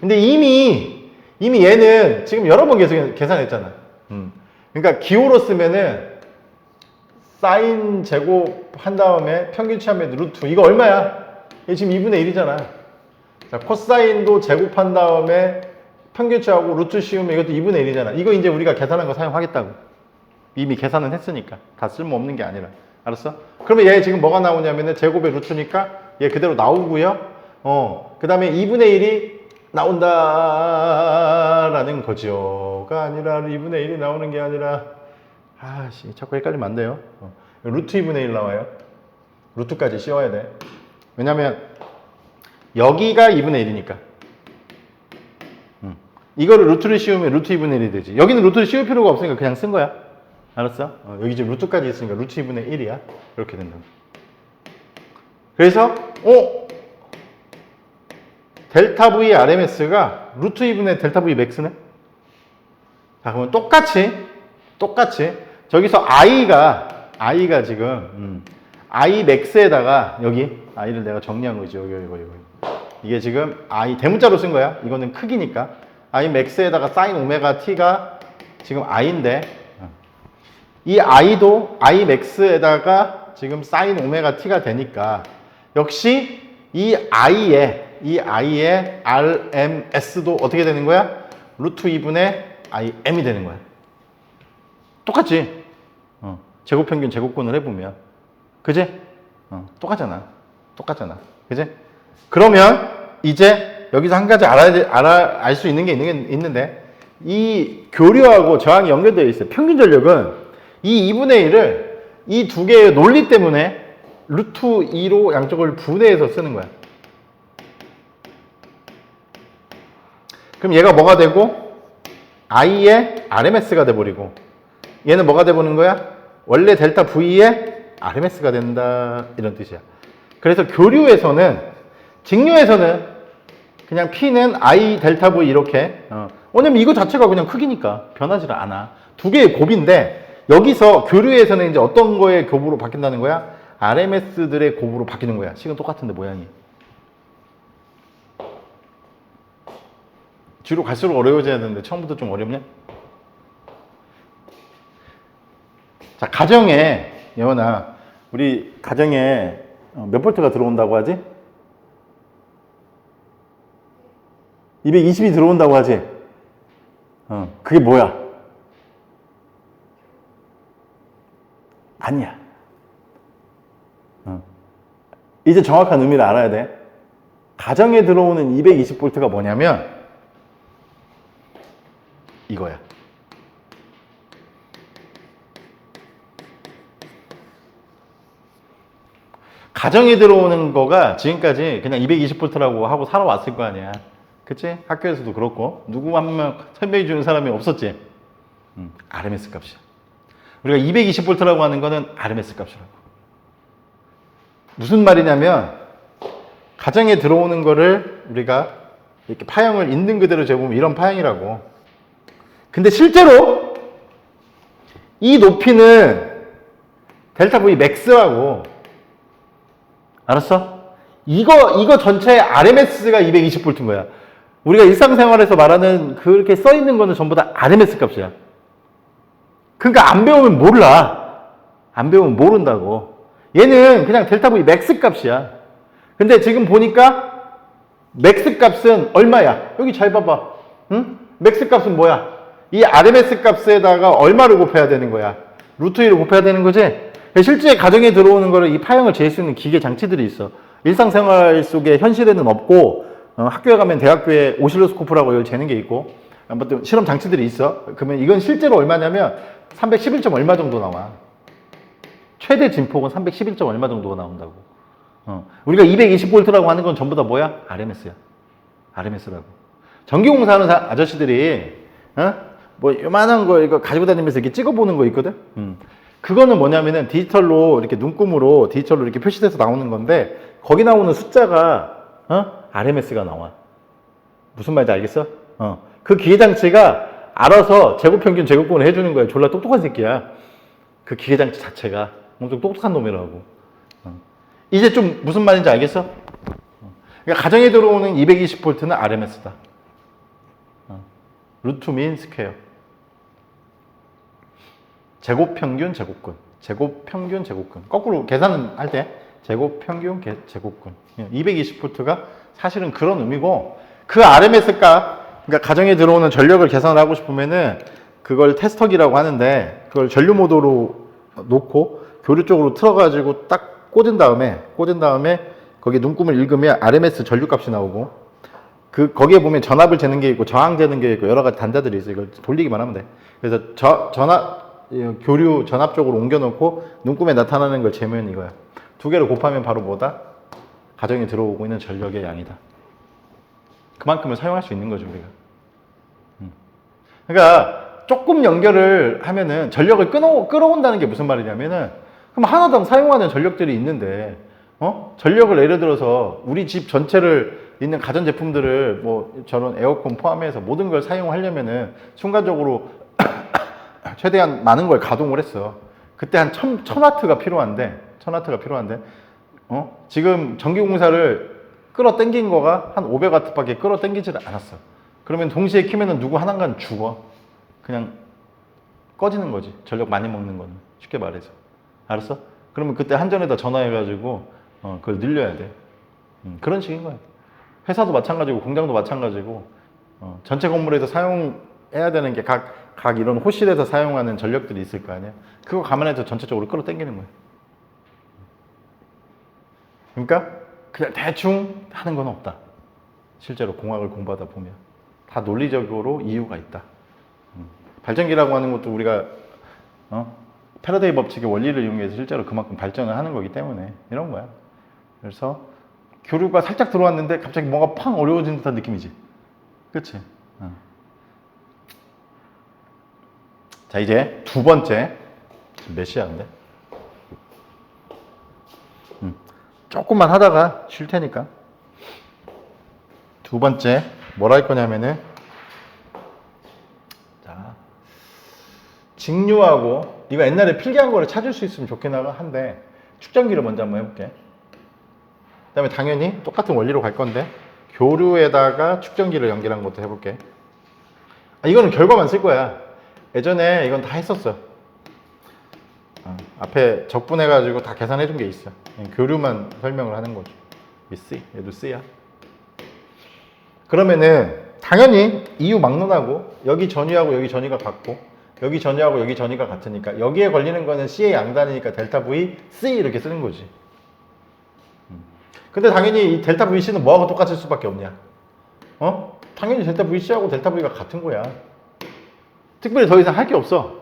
A: 근데 이미 얘는 지금 여러 번 계산했잖아. 그러니까 기호로 쓰면은 사인 제곱 한 다음에 평균 취하면 루트. 이거 얼마야? 이게 지금 2분의 1이잖아. 자, 코사인도 제곱한 다음에 평균 취하고 루트 씌우면 이것도 2분의 1이잖아. 이거 이제 우리가 계산한 거 사용하겠다고. 이미 계산은 했으니까. 다 쓸모없는 게 아니라. 알았어? 그러면 얘 지금 뭐가 나오냐면은 제곱의 루트니까 얘 그대로 나오고요. 그 다음에 2분의 1이 나온다라는 거죠가 아니라 2분의 1이 나오는 게 아니라, 자꾸 헷갈리면 안 돼요. 루트 2분의 1 나와요. 루트까지 씌워야 돼. 왜냐면 여기가 2분의 1이니까. 이거를 루트를 씌우면 루트 2분의 1이 되지. 여기는 루트를 씌울 필요가 없으니까 그냥 쓴 거야. 알았어? 여기 지금 루트까지 있으니까 루트 2분의 1이야. 이렇게 된다. 그래서 델타 V RMS가 루트 2분의 델타 V 맥스네? 자, 그러면 똑같이 저기서 I가 지금 I 맥스에다가 여기 I를 내가 정리한 거지. 여기. 이게 지금 I 대문자로 쓴 거야. 이거는 크기니까. I 맥스에다가 사인 오메가 T가 지금 I인데, 이 I도 I 맥스에다가 지금 사인 오메가 T가 되니까 역시 이 I의 RMS도 어떻게 되는 거야? 루트 2분의 IM이 되는 거야. 똑같지? 제곱평균 제곱근을 해보면. 그지? 똑같잖아. 그지? 그러면 이제 여기서 한 가지 알 수 있는 게 있는데, 이 교류하고 저항이 연결되어 있어요. 평균 전력은 이 2분의 1을 이 두 개의 논리 때문에 루트 2로 양쪽을 분해해서 쓰는 거야. 그럼 얘가 뭐가 되고, I의 RMS가 돼버리고, 얘는 뭐가 돼버리는 거야? 원래 델타 V의 RMS가 된다, 이런 뜻이야. 그래서 교류에서는, 직류에서는 그냥 P는 I 델타 V 이렇게, 왜냐면 이거 자체가 그냥 크기니까 변하지 않아. 두 개의 곱인데, 여기서 교류에서는 이제 어떤 거의 곱으로 바뀐다는 거야? RMS들의 곱으로 바뀌는 거야. 식은 똑같은데 모양이. 뒤로 갈수록 어려워져야 되는데 처음부터 좀 어렵냐? 자, 가정에, 예원아, 우리 가정에 몇 볼트가 들어온다고 하지? 220이 들어온다고 하지? 그게 뭐야? 아니야. 이제 정확한 의미를 알아야 돼. 가정에 들어오는 220볼트가 뭐냐면, 이거야. 가정에 들어오는 거가 지금까지 그냥 220V라고 하고 살아왔을 거 아니야. 그치? 학교에서도 그렇고 누구 한 명 설명해 주는 사람이 없었지. RMS 값이야. 우리가 220V라고 하는 거는 RMS 값이라고. 무슨 말이냐면 가정에 들어오는 거를 우리가 이렇게 파형을 있는 그대로 재보면 이런 파형이라고. 근데 실제로 이 높이는 델타 V 맥스라고. 알았어? 이거 전체의 RMS가 220V인 거야. 우리가 일상생활에서 말하는 그렇게 써 있는 거는 전부 다 RMS 값이야. 그러니까 안 배우면 몰라. 안 배우면 모른다고. 얘는 그냥 델타 V 맥스 값이야. 근데 지금 보니까 맥스 값은 얼마야? 여기 잘 봐봐. 응? 맥스 값은 뭐야? 이 RMS 값에다가 얼마를 곱해야 되는 거야? 루트 2를 곱해야 되는 거지? 실제 가정에 들어오는 거를 이 파형을 잴 수 있는 기계 장치들이 있어. 일상생활 속에 현실에는 없고 학교에 가면 대학교에 오실로스코프라고 이걸 재는 게 있고 아무튼 실험 장치들이 있어. 그러면 이건 실제로 얼마냐면 311점 얼마 정도 나와. 최대 진폭은 311점 얼마 정도가 나온다고. 우리가 220V라고 하는 건 전부 다 뭐야? RMS야. RMS라고. 전기공사 하는 아저씨들이 뭐 요만한 거 이거 가지고 다니면서 이렇게 찍어보는 거 있거든. 그거는 뭐냐면은 디지털로 이렇게 눈금으로 디지털로 이렇게 표시돼서 나오는 건데 거기 나오는 숫자가 RMS가 나와. 무슨 말인지 알겠어? 그 기계장치가 알아서 제곱평균 제곱근을 해주는 거야. 졸라 똑똑한 새끼야. 그 기계장치 자체가 엄청 똑똑한 놈이라고. 이제 좀 무슨 말인지 알겠어? 그러니까 가정에 들어오는 220V는 RMS다. 루트 민 스퀘어. 제곱평균 제곱근. 제곱평균 제곱근. 거꾸로 계산을 할 때 제곱평균 제곱근. 220V가 사실은 그런 의미고 그 RMS 값, 그러니까 가정에 들어오는 전력을 계산을 하고 싶으면은 그걸 테스터기라고 하는데 그걸 전류 모드로 놓고 교류 쪽으로 틀어가지고 딱 꽂은 다음에 거기에 눈금을 읽으면 RMS 전류 값이 나오고 거기에 보면 전압을 재는 게 있고 저항 재는 게 있고 여러 가지 단자들이 있어. 이걸 돌리기만 하면 돼. 그래서 교류 전압 쪽으로 옮겨놓고 눈금에 나타나는 걸 재면 이거야. 두 개를 곱하면 바로 뭐다? 가정에 들어오고 있는 전력의 양이다. 그만큼을 사용할 수 있는 거죠, 우리가. 그러니까 조금 연결을 하면은 전력을 끌어온다는 게 무슨 말이냐면은 그럼 하나당 사용하는 전력들이 있는데 전력을 예를 들어서 우리 집 전체를 있는 가전제품들을 뭐 저런 에어컨 포함해서 모든 걸 사용하려면은 순간적으로 최대한 많은 걸 가동을 했어. 그때 한 1000와트가 필요한데 지금 전기공사를 끌어당긴 거가 한 500와트밖에 끌어당기지를 않았어. 그러면 동시에 키면은 누구 하나가 죽어. 그냥 꺼지는 거지. 전력 많이 먹는 거는. 쉽게 말해서. 알았어? 그러면 그때 한전에다 전화해가지고 그걸 늘려야 돼. 그런 식인 거야. 회사도 마찬가지고 공장도 마찬가지고 전체 건물에서 사용해야 되는 게 각 이런 호실에서 사용하는 전력들이 있을 거 아니야. 그거 감안해서 전체적으로 끌어당기는 거야. 그러니까 그냥 대충 하는 건 없다. 실제로 공학을 공부하다 보면 다 논리적으로 이유가 있다. 발전기라고 하는 것도 우리가 패러데이 법칙의 원리를 이용해서 실제로 그만큼 발전을 하는 거기 때문에 이런 거야. 그래서 교류가 살짝 들어왔는데 갑자기 뭔가 팡 어려워진 듯한 느낌이지. 그치? 자, 이제 두 번째. 몇 시야 근데? 조금만 하다가 쉴 테니까. 두 번째 뭘 할 거냐면은 자, 직류하고 이거 옛날에 필기한 거를 찾을 수 있으면 좋긴 한데 축전기를 먼저 한번 해볼게. 그 다음에 당연히 똑같은 원리로 갈 건데 교류에다가 축전기를 연결한 것도 해볼게. 이거는 결과만 쓸 거야. 예전에 이건 다 했었어. 앞에 적분해가지고 다 계산해 준 게 있어. 교류만 설명을 하는 거죠. C, 얘도 C야. 그러면은 당연히 EU 막론하고 여기 전위하고 여기 전위가 같고 여기 전위하고 여기 전위가 같으니까 여기에 걸리는 거는 C의 양단이니까 델타 V C 이렇게 쓰는 거지. 근데 당연히 이 델타 VC는 뭐하고 똑같을 수밖에 없냐? 당연히 델타 VC하고 델타 V가 같은 거야. 특별히 더 이상 할 게 없어.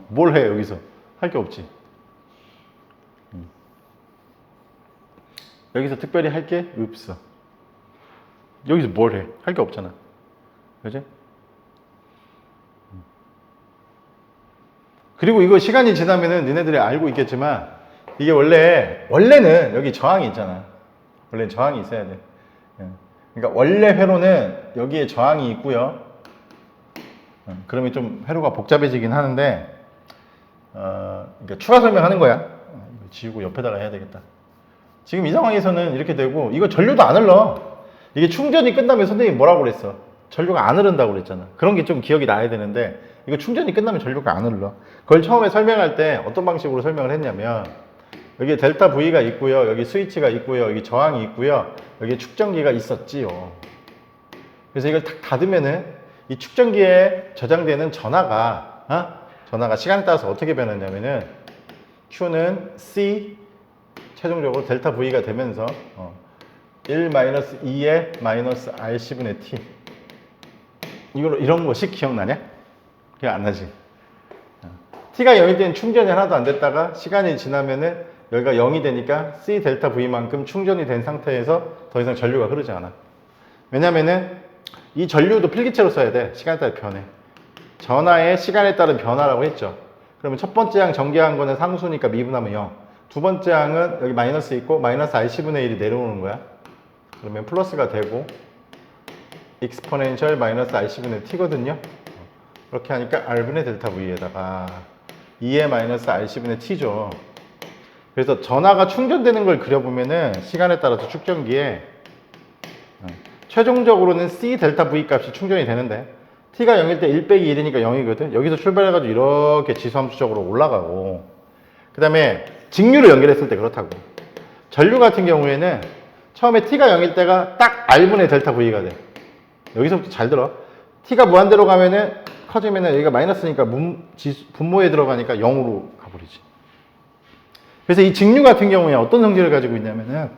A: 뭘 해, 여기서? 할 게 없지. 여기서 특별히 할 게 없어. 여기서 뭘 해? 할 게 없잖아. 그지? 그리고 이거 시간이 지나면은 니네들이 알고 있겠지만, 이게 원래는 여기 저항이 있잖아. 원래는 저항이 있어야 돼. 그러니까 원래 회로는 여기에 저항이 있고요. 그러면 좀 회로가 복잡해지긴 하는데, 그러니까 추가 설명하는 거야. 지우고 옆에다가 해야 되겠다. 지금 이 상황에서는 이렇게 되고, 이거 전류도 안 흘러. 이게 충전이 끝나면 선생님이 뭐라고 그랬어? 전류가 안 흐른다고 그랬잖아. 그런 게 좀 기억이 나야 되는데, 이거 충전이 끝나면 전류가 안 흘러. 그걸 처음에 설명할 때 어떤 방식으로 설명을 했냐면, 여기 델타 V가 있고요. 여기 스위치가 있고요. 여기 저항이 있고요. 여기 축전기가 있었지요. 그래서 이걸 탁 닫으면은 이 축전기에 저장되는 전하가 시간에 따라서 어떻게 변하냐면은 Q는 C 최종적으로 델타 V가 되면서 1-2의 마이너스 Rc분의 T 이런 거씩 기억나냐? 기억 안 나지? T가 0일 때는 충전이 하나도 안 됐다가 시간이 지나면은 여기가 0이 되니까 C 델타 V만큼 충전이 된 상태에서 더 이상 전류가 흐르지 않아. 왜냐면은 이 전류도 필기체로 써야 돼. 시간에 따라 변해. 전하의 시간에 따른 변화라고 했죠. 그러면 첫 번째 항 전개한 거는 상수니까 미분하면 0. 두 번째 항은 여기 마이너스 있고 마이너스 Rc분의 1이 내려오는 거야. 그러면 플러스가 되고 익스포넨셜 마이너스 Rc분의 T거든요. 그렇게 하니까 R분의 델타 V에다가 2의 마이너스 Rc분의 T죠. 그래서 전하가 충전되는 걸 그려보면은 시간에 따라서 축전기에 최종적으로는 C 델타 V 값이 충전이 되는데 T가 0일 때 1 빼기 1이니까 0이거든. 여기서 출발해가지고 이렇게 지수함수적으로 올라가고 그 다음에 직류를 연결했을 때 그렇다고. 전류 같은 경우에는 처음에 T가 0일 때가 딱 R분의 델타 V가 돼. 여기서부터 잘 들어. T가 무한대로 가면은 커지면은 여기가 마이너스니까 분모에 들어가니까 0으로 가버리지. 그래서 이 직류 같은 경우에 어떤 성질을 가지고 있냐면은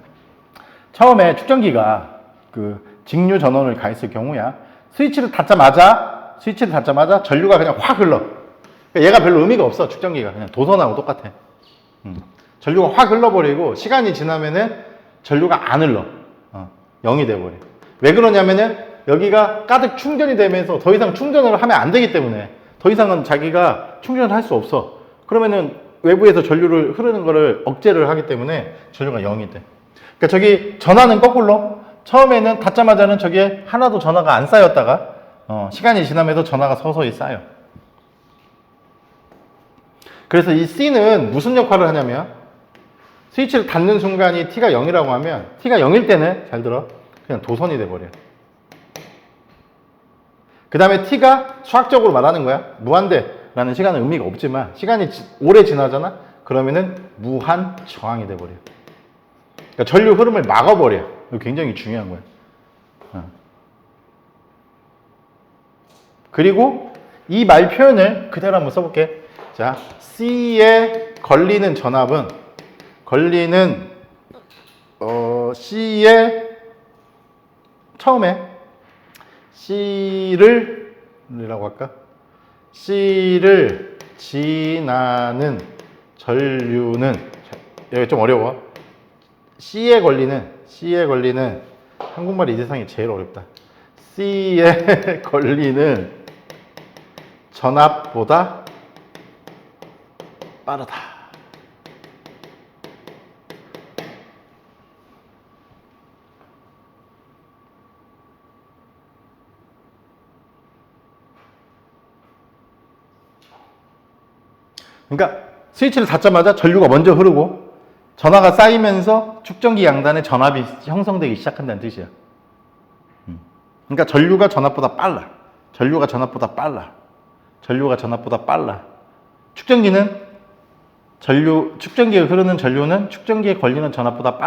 A: 처음에 축전기가 그 직류 전원을 가했을 경우야 스위치를 닫자마자 전류가 그냥 확 흘러. 그러니까 얘가 별로 의미가 없어. 축전기가 그냥 도선하고 똑같아. 전류가 확 흘러버리고 시간이 지나면은 전류가 안 흘러. 0이 돼버려. 왜 그러냐면은 여기가 가득 충전이 되면서 더 이상 충전을 하면 안 되기 때문에 더 이상은 자기가 충전을 할 수 없어. 그러면은 외부에서 전류를 흐르는 거를 억제를 하기 때문에 전류가 0이 돼. 그러니까 저기 전하는 거꾸로 처음에는 닫자마자는 저기에 하나도 전하가 안 쌓였다가 시간이 지나면서 전하가 서서히 쌓여. 그래서 이 C는 무슨 역할을 하냐면 스위치를 닫는 순간이 T가 0이라고 하면 T가 0일 때는 잘 들어 그냥 도선이 돼버려. 그 다음에 T가 수학적으로 말하는 거야. 무한대라는 시간은 의미가 없지만 시간이 오래 지나잖아. 그러면은 무한 저항이 돼버려. 그러니까 전류 흐름을 막아버려. 이거 굉장히 중요한 거야. 그리고 이 말 표현을 그대로 한번 써볼게. 자, C에 걸리는 전압은 C에 처음에 C를 뭐라고 할까? C를 지나는 전류는 여기 좀 어려워. C에 걸리는 한국말이 이 세상에 제일 어렵다. C에 걸리는 전압보다 빠르다. 그러니까 스위치를 닫자마자 전류가 먼저 흐르고 전하가 쌓이면서 축전기 양단에 전압이 형성되기 시작한다는 뜻이야. 그러니까 전류가 전압보다 빨라. 축전기에 흐르는 전류는 축전기에 걸리는 전압보다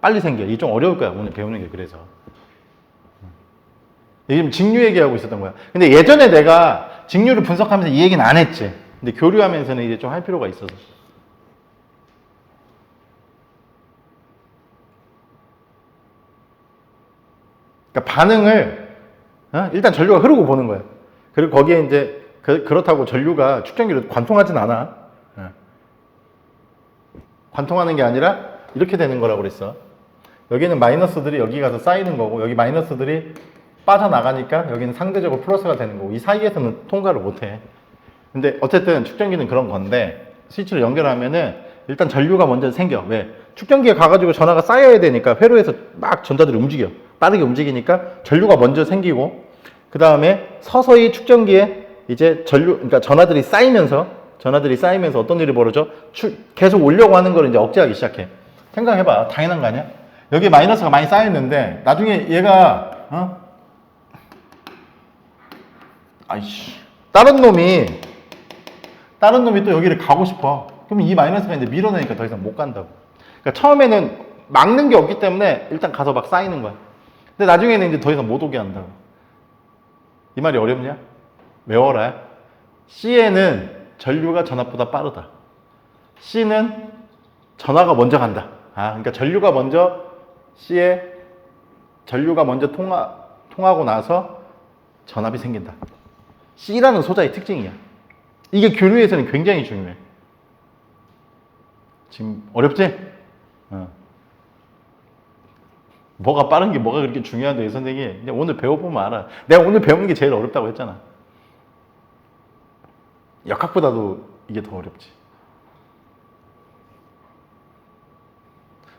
A: 빨리 생겨. 이게 좀 어려울 거야, 오늘 배우는 게. 그래서 지금 직류 얘기하고 있었던 거야. 근데 예전에 내가 직류를 분석하면서 이 얘기는 안 했지. 근데 교류하면서는 이제 좀 할 필요가 있어서. 그러니까 반응을 일단 전류가 흐르고 보는 거야. 그리고 거기에 이제 그렇다고 전류가 축전기로 관통하진 않아. 예. 관통하는 게 아니라 이렇게 되는 거라고 그랬어. 여기는 마이너스들이 여기 가서 쌓이는 거고 여기 마이너스들이 빠져나가니까 여기는 상대적으로 플러스가 되는 거고 이 사이에서는 통과를 못해. 근데 어쨌든 축전기는 그런 건데 스위치를 연결하면은 일단 전류가 먼저 생겨. 왜? 축전기에 가가지고 전하가 쌓여야 되니까 회로에서 막 전자들이 움직여. 빠르게 움직이니까 전류가 먼저 생기고 그 다음에 서서히 축전기에 이제 그러니까 전하들이 쌓이면서 어떤 일이 벌어져? 계속 오려고 하는 걸 이제 억제하기 시작해. 생각해봐. 당연한 거 아니야? 여기 마이너스가 많이 쌓였는데 나중에 얘가 아이씨 다른 놈이 또 여기를 가고 싶어. 그럼 이 마이너스가 이제 밀어내니까 더 이상 못 간다고. 그러니까 처음에는 막는 게 없기 때문에 일단 가서 막 쌓이는 거야. 근데 나중에는 이제 더 이상 못 오게 한다고. 이 말이 어렵냐? 외워라. C에는 전류가 전압보다 빠르다. C는 전하가 먼저 간다. 그러니까 전류가 먼저 통하고 나서 전압이 생긴다. C라는 소자의 특징이야. 이게 교류에서는 굉장히 중요해. 지금 어렵지? 뭐가 빠른 게 뭐가 그렇게 중요한데, 선생님. 오늘 배워보면 알아. 내가 오늘 배우는 게 제일 어렵다고 했잖아. 역학보다도 이게 더 어렵지.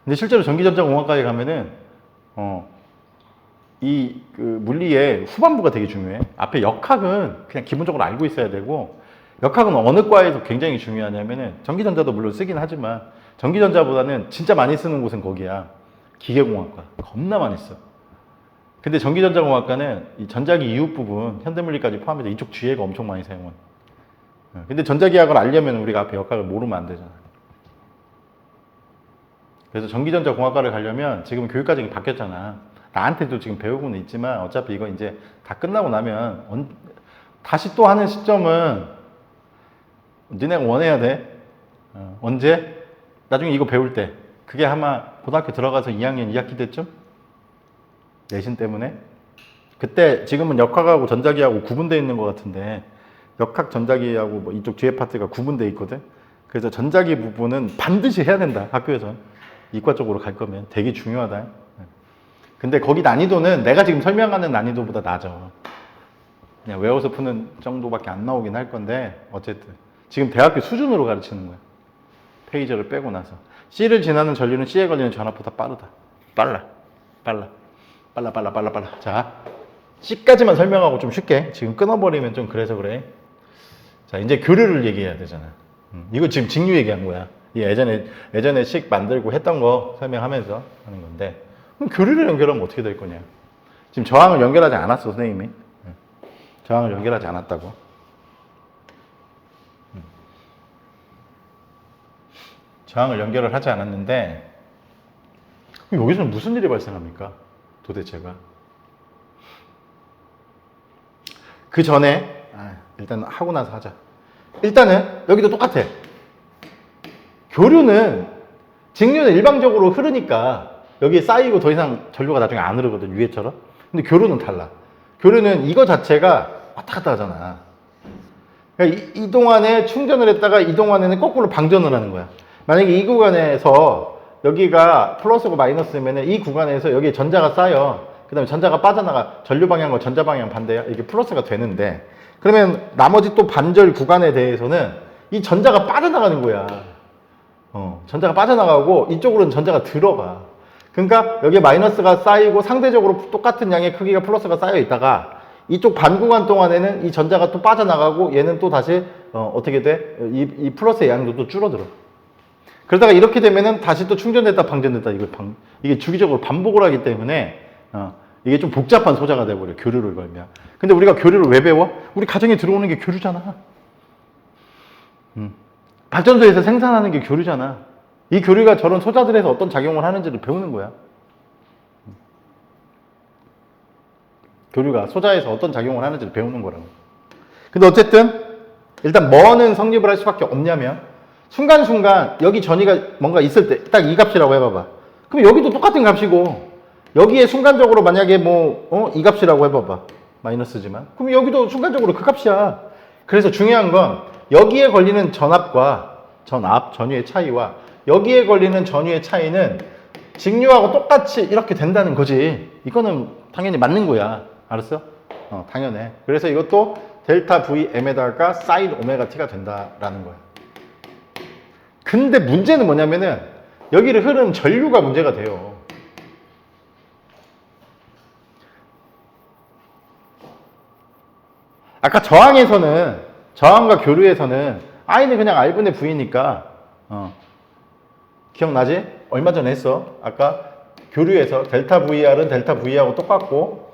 A: 근데 실제로 전기전자공학과에 가면은, 그 물리의 후반부가 되게 중요해. 앞에 역학은 그냥 기본적으로 알고 있어야 되고, 역학은 어느 과에서 굉장히 중요하냐면은, 전기전자도 물론 쓰긴 하지만, 전기전자보다는 진짜 많이 쓰는 곳은 거기야. 기계공학과. 겁나 많이 써. 근데 전기전자공학과는 이 전자기 이웃 부분, 현대물리까지 포함해서 이쪽 뒤에가 엄청 많이 사용해. 근데 전자기학을 알려면 우리가 앞에 역학을 모르면 안 되잖아. 그래서 전기전자공학과를 가려면 지금 교육과정이 바뀌었잖아. 나한테도 지금 배우고는 있지만 어차피 이거 이제 다 끝나고 나면 다시 또 하는 시점은 니네가 원해야 돼. 언제? 나중에 이거 배울 때. 그게 아마 고등학교 들어가서 2학년 2학기 때쯤? 내신 때문에? 그때 지금은 역학하고 전자기하고 구분되어 있는 것 같은데 역학 전자기하고 뭐 이쪽 뒤에 파트가 구분되어 있거든. 그래서 전자기 부분은 반드시 해야 된다. 학교에서. 이과 쪽으로 갈 거면 되게 중요하다. 근데 거기 난이도는 내가 지금 설명하는 난이도보다 낮아. 그냥 외워서 푸는 정도밖에 안 나오긴 할 건데 어쨌든 지금 대학교 수준으로 가르치는 거야. 페이저를 빼고 나서. C를 지나는 전류는 C에 걸리는 전압보다 빠르다. 빨라. 자, C까지만 설명하고 좀 쉽게. 지금 끊어버리면 좀 그래서 그래. 자, 이제 교류를 얘기해야 되잖아. 이거 지금 직류 얘기한 거야. 예전에 식 만들고 했던 거 설명하면서 하는 건데. 그럼 교류를 연결하면 어떻게 될 거냐. 지금 저항을 연결하지 않았어, 선생님이. 저항을 연결하지 않았다고. 저항을 연결을 하지 않았는데 여기서는 무슨 일이 발생합니까? 도대체가. 그 전에 일단 하고 나서 하자. 일단은 여기도 똑같아. 교류는 직류는 일방적으로 흐르니까 여기에 쌓이고 더 이상 전류가 나중에 안 흐르거든, 위에처럼. 근데 교류는 달라. 교류는 이거 자체가 왔다 갔다 하잖아. 그러니까 이 동안에 충전을 했다가 이 동안에는 거꾸로 방전을 하는 거야. 만약에 이 구간에서 여기가 플러스고 마이너스면 이 구간에서 여기에 전자가 쌓여. 그 다음에 전자가 빠져나가. 전류 방향과 전자 방향 반대야. 이게 플러스가 되는데 그러면 나머지 또 반절 구간에 대해서는 이 전자가 빠져나가는 거야. 전자가 빠져나가고 이쪽으로는 전자가 들어가. 그러니까 여기에 마이너스가 쌓이고 상대적으로 똑같은 양의 크기가 플러스가 쌓여 있다가 이쪽 반 구간 동안에는 이 전자가 또 빠져나가고 얘는 또 다시 어떻게 돼? 이 플러스의 양도 또 줄어들어. 그러다가 이렇게 되면은 다시 또 충전됐다 방전됐다 이게 주기적으로 반복을 하기 때문에 이게 좀 복잡한 소자가 돼버려. 교류를 걸면. 근데 우리가 교류를 왜 배워? 우리 가정에 들어오는 게 교류잖아. 발전소에서 생산하는 게 교류잖아. 이 교류가 저런 소자들에서 어떤 작용을 하는지를 배우는 거야. 교류가 소자에서 어떤 작용을 하는지를 배우는 거라고. 근데 어쨌든 일단 뭐는 성립을 할 수밖에 없냐면 순간순간 여기 전위가 뭔가 있을 때 딱 이 값이라고 해봐봐. 그럼 여기도 똑같은 값이고 여기에 순간적으로 만약에 이 값이라고 해봐봐. 마이너스지만. 그럼 여기도 순간적으로 그 값이야. 그래서 중요한 건 여기에 걸리는 전압과 전위의 차이와 여기에 걸리는 전위의 차이는 직류하고 똑같이 이렇게 된다는 거지. 이거는 당연히 맞는 거야. 알았어? 당연해. 그래서 이것도 델타 Vm에다가 사인 오메가 t가 된다라는 거야. 근데 문제는 뭐냐면은 여기를 흐르는 전류가 문제가 돼요. 아까 저항과 교류에서는 I는 그냥 R분의 V니까 기억나지? 얼마 전에 했어. 아까 교류에서 델타 VR은 델타 V하고 똑같고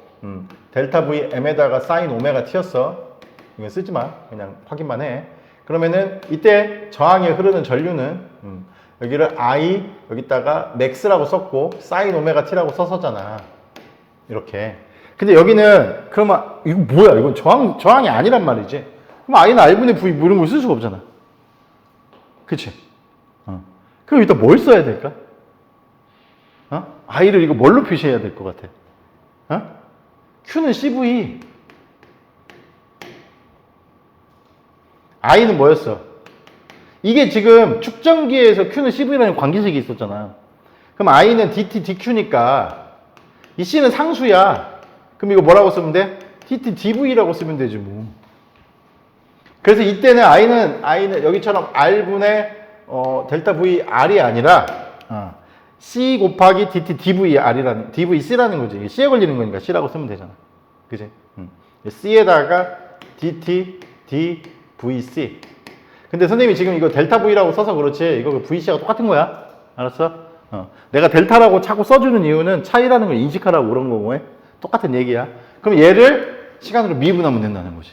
A: 델타 Vm에다가 사인 오메가 t였어. 이거 쓰지 마. 그냥 확인만 해. 그러면은 이때 저항에 흐르는 전류는 여기를 I 여기다가 max라고 썼고 사인 오메가 t라고 썼었잖아. 이렇게. 근데 여기는 그러면 이거 뭐야? 이건 저항이 아니란 말이지. 그럼 I는 R분의 V 뭐 이런 걸 쓸 수가 없잖아. 그치? 그럼 이따 뭘 써야 될까? I를 이거 뭘로 표시해야 될 것 같아? Q는 CV. I는 뭐였어? 이게 지금 축전기에서 Q는 CV라는 관계식이 있었잖아. 그럼 I는 DT, DQ니까 이 C는 상수야. 그럼 이거 뭐라고 쓰면 돼? DT, DV라고 쓰면 되지 뭐. 그래서 이때는 I는 여기처럼 R분의 델타 VR이 아니라 C 곱하기 DT, DVR이라는, DVC라는 거지. C에 걸리는 거니까 C라고 쓰면 되잖아. 그지? C에다가 DT, DVC. 근데 선생님이 지금 이거 델타 V라고 써서 그렇지 이거 VC가 똑같은 거야. 알았어? 내가 델타라고 자꾸 써주는 이유는 차이라는 걸 인식하라고 그런 거고 똑같은 얘기야. 그럼 얘를 시간으로 미분하면 된다는 거지.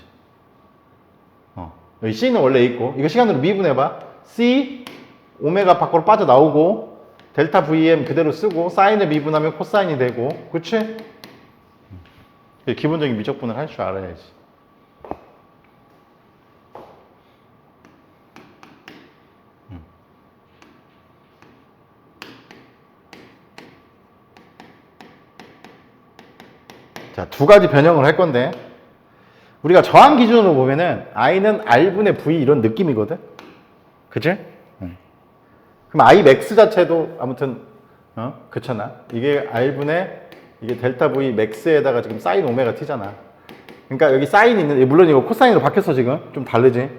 A: 여기 C는 원래 있고 이거 시간으로 미분해봐. C 오메가 밖으로 빠져나오고 델타 VM 그대로 쓰고 사인을 미분하면 코사인이 되고 그치? 기본적인 미적분을 할 줄 알아야지. 자, 두 가지 변형을 할 건데 우리가 저항 기준으로 보면은 I는 R분의 V 이런 느낌이거든? 그치? 그럼 I max 자체도 아무튼 그렇잖아. 이게 R분의 이게 델타 V max에다가 지금 사인 오메가 t잖아. 그러니까 여기 사인이 있는데 물론 이거 코사인으로 바뀌었어 지금. 좀 다르지?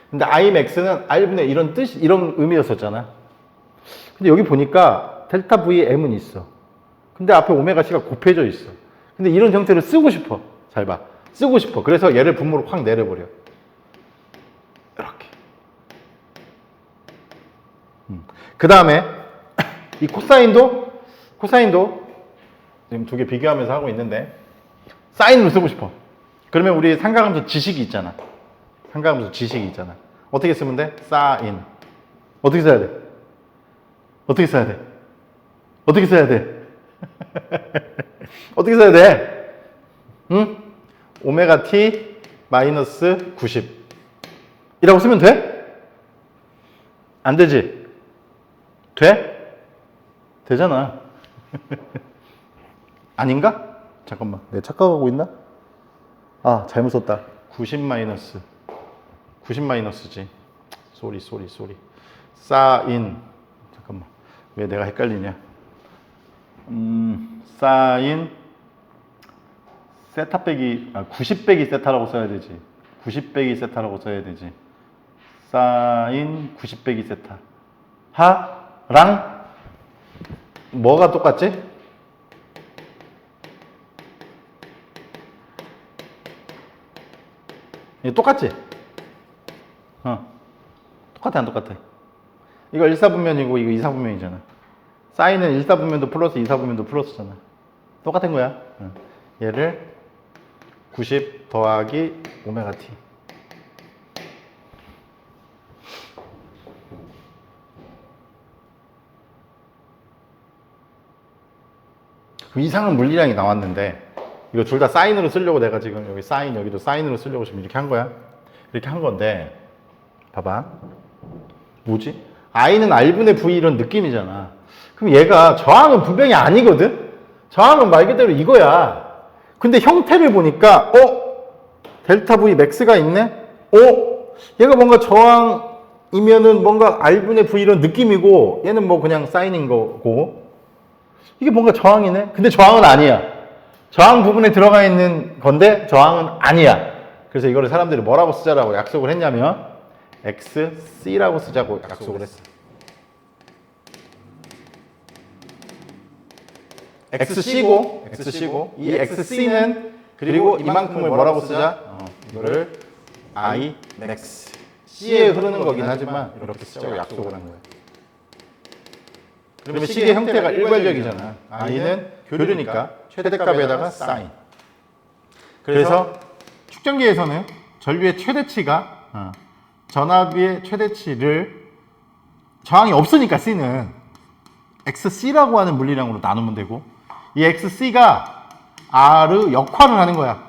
A: 근데 I max는 R분의 이런 뜻 이런 의미였었잖아. 근데 여기 보니까 델타 Vm은 있어. 근데 앞에 오메가 C가 곱해져 있어. 근데 이런 형태를 쓰고 싶어. 잘 봐. 쓰고 싶어. 그래서 얘를 분모로 확 내려버려. 이렇게. 그 다음에 이 코사인도 지금 두 개 비교하면서 하고 있는데 사인으로 쓰고 싶어. 그러면 우리 삼각함수 지식이 있잖아. 삼각함수 지식이 있잖아. 어떻게 쓰면 돼? 사인. 어떻게 써야 돼? 어떻게 써야 돼? 어떻게 써야 돼? 어떻게 써야 돼? 응? 오메가 t 마이너스 90 이라고 쓰면 돼? 안 되지? 돼? 되잖아. 아닌가? 잠깐만 내가 착각하고 있나? 아 잘못 썼다. 90 마이너스지. 쏘리 사인. 잠깐만 왜 내가 헷갈리냐. 사인 세타 빼기 90 빼기 세타라고 써야 되지. 90 빼기 세타라고 써야 되지. 사인 90 빼기 세타 하랑 뭐가 똑같지? 이거 똑같지? 똑같아 안 똑같아? 이거 1사분면이고 이거 2사분면이잖아. 사인은 1사분면도 플러스 2사분면도 플러스잖아. 똑같은 거야. 얘를 90 더하기 오메가 t. 이상한 물리량이 나왔는데 이거 둘 다 사인으로 쓰려고 내가 지금 여기 사인 여기도 사인으로 쓰려고 지금 이렇게 한 거야. 이렇게 한 건데 봐봐. 뭐지? I는 R분의 V 이런 느낌이잖아. 그럼 얘가 저항은 분명히 아니거든? 저항은 말 그대로 이거야. 근데 형태를 보니까 델타 V 맥스가 있네? 얘가 뭔가 저항이면은 뭔가 R분의 V 이런 느낌이고 얘는 뭐 그냥 사인인 거고 이게 뭔가 저항이네? 근데 저항은 아니야. 저항 부분에 들어가 있는 건데 저항은 아니야. 그래서 이거를 사람들이 뭐라고 쓰자라고 약속을 했냐면 XC라고 쓰자고 약속을 했어. XC고 이 XC는 그리고 이만큼을 뭐라고 쓰자? 이거를 I max C에 흐르는 거긴 하지만 이렇게 쓰자고 약속을 한 거야. 그러면 식의 형태가 일괄적이잖아. I는 교류니까 최대값에다가 사인. 그래서 축전기에서는 전류의 최대치가 전압의 최대치를 저항이 없으니까 C는 XC라고 하는 물리량으로 나누면 되고 이 XC가 R 역할을 하는 거야.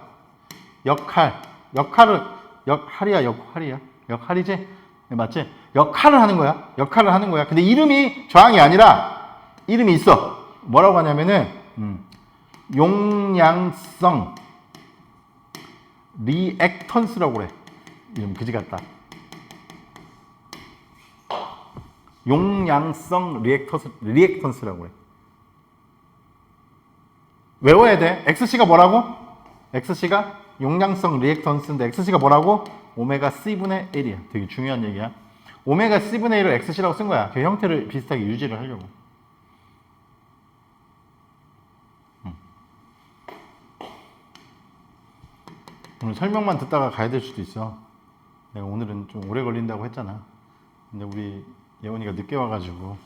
A: 역할이지? 네, 맞지? 역할을 하는 거야. 근데 이름이 저항이 아니라 이름이 있어. 뭐라고 하냐면은 용량성 리액턴스라고 그래. 이름 그지 같다. 용량성 리액턴스라고 그래. 외워야 돼. XC가 뭐라고? XC가 용량성 리액턴스인데 XC가 뭐라고? 오메가 C분의 1이야. 되게 중요한 얘기야. 오메가 C분의 1을 XC라고 쓴 거야. 그 형태를 비슷하게 유지를 하려고. 오늘 설명만 듣다가 가야 될 수도 있어. 내가 오늘은 좀 오래 걸린다고 했잖아. 근데 우리 예원이가 늦게 와가지고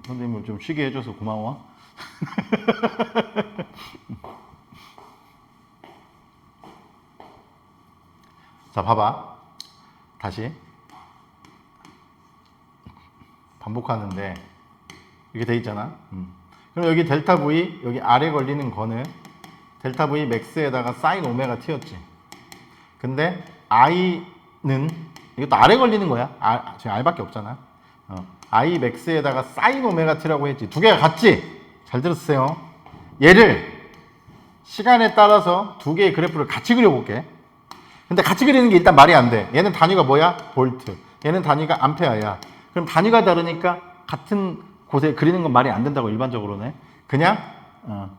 A: 선생님을 좀 쉬게 해줘서 고마워. 자, 봐봐. 다시 반복하는데 이렇게 돼 있잖아. 그럼 여기 델타 V, 여기 아래 걸리는 거는 델타 V 맥스에다가 사인 오메가 T였지. 근데 I는 이것도 아래 걸리는 거야. 지금 R밖에 없잖아. I 맥스에다가 사인 오메가 T라고 했지. 두 개가 같지? 잘 들으세요. 얘를 시간에 따라서 두 개의 그래프를 같이 그려볼게. 근데 같이 그리는 게 일단 말이 안 돼. 얘는 단위가 뭐야? 볼트. 얘는 단위가 암페어야. 그럼 단위가 다르니까 같은 곳에 그리는 건 말이 안 된다고 일반적으로는. 그냥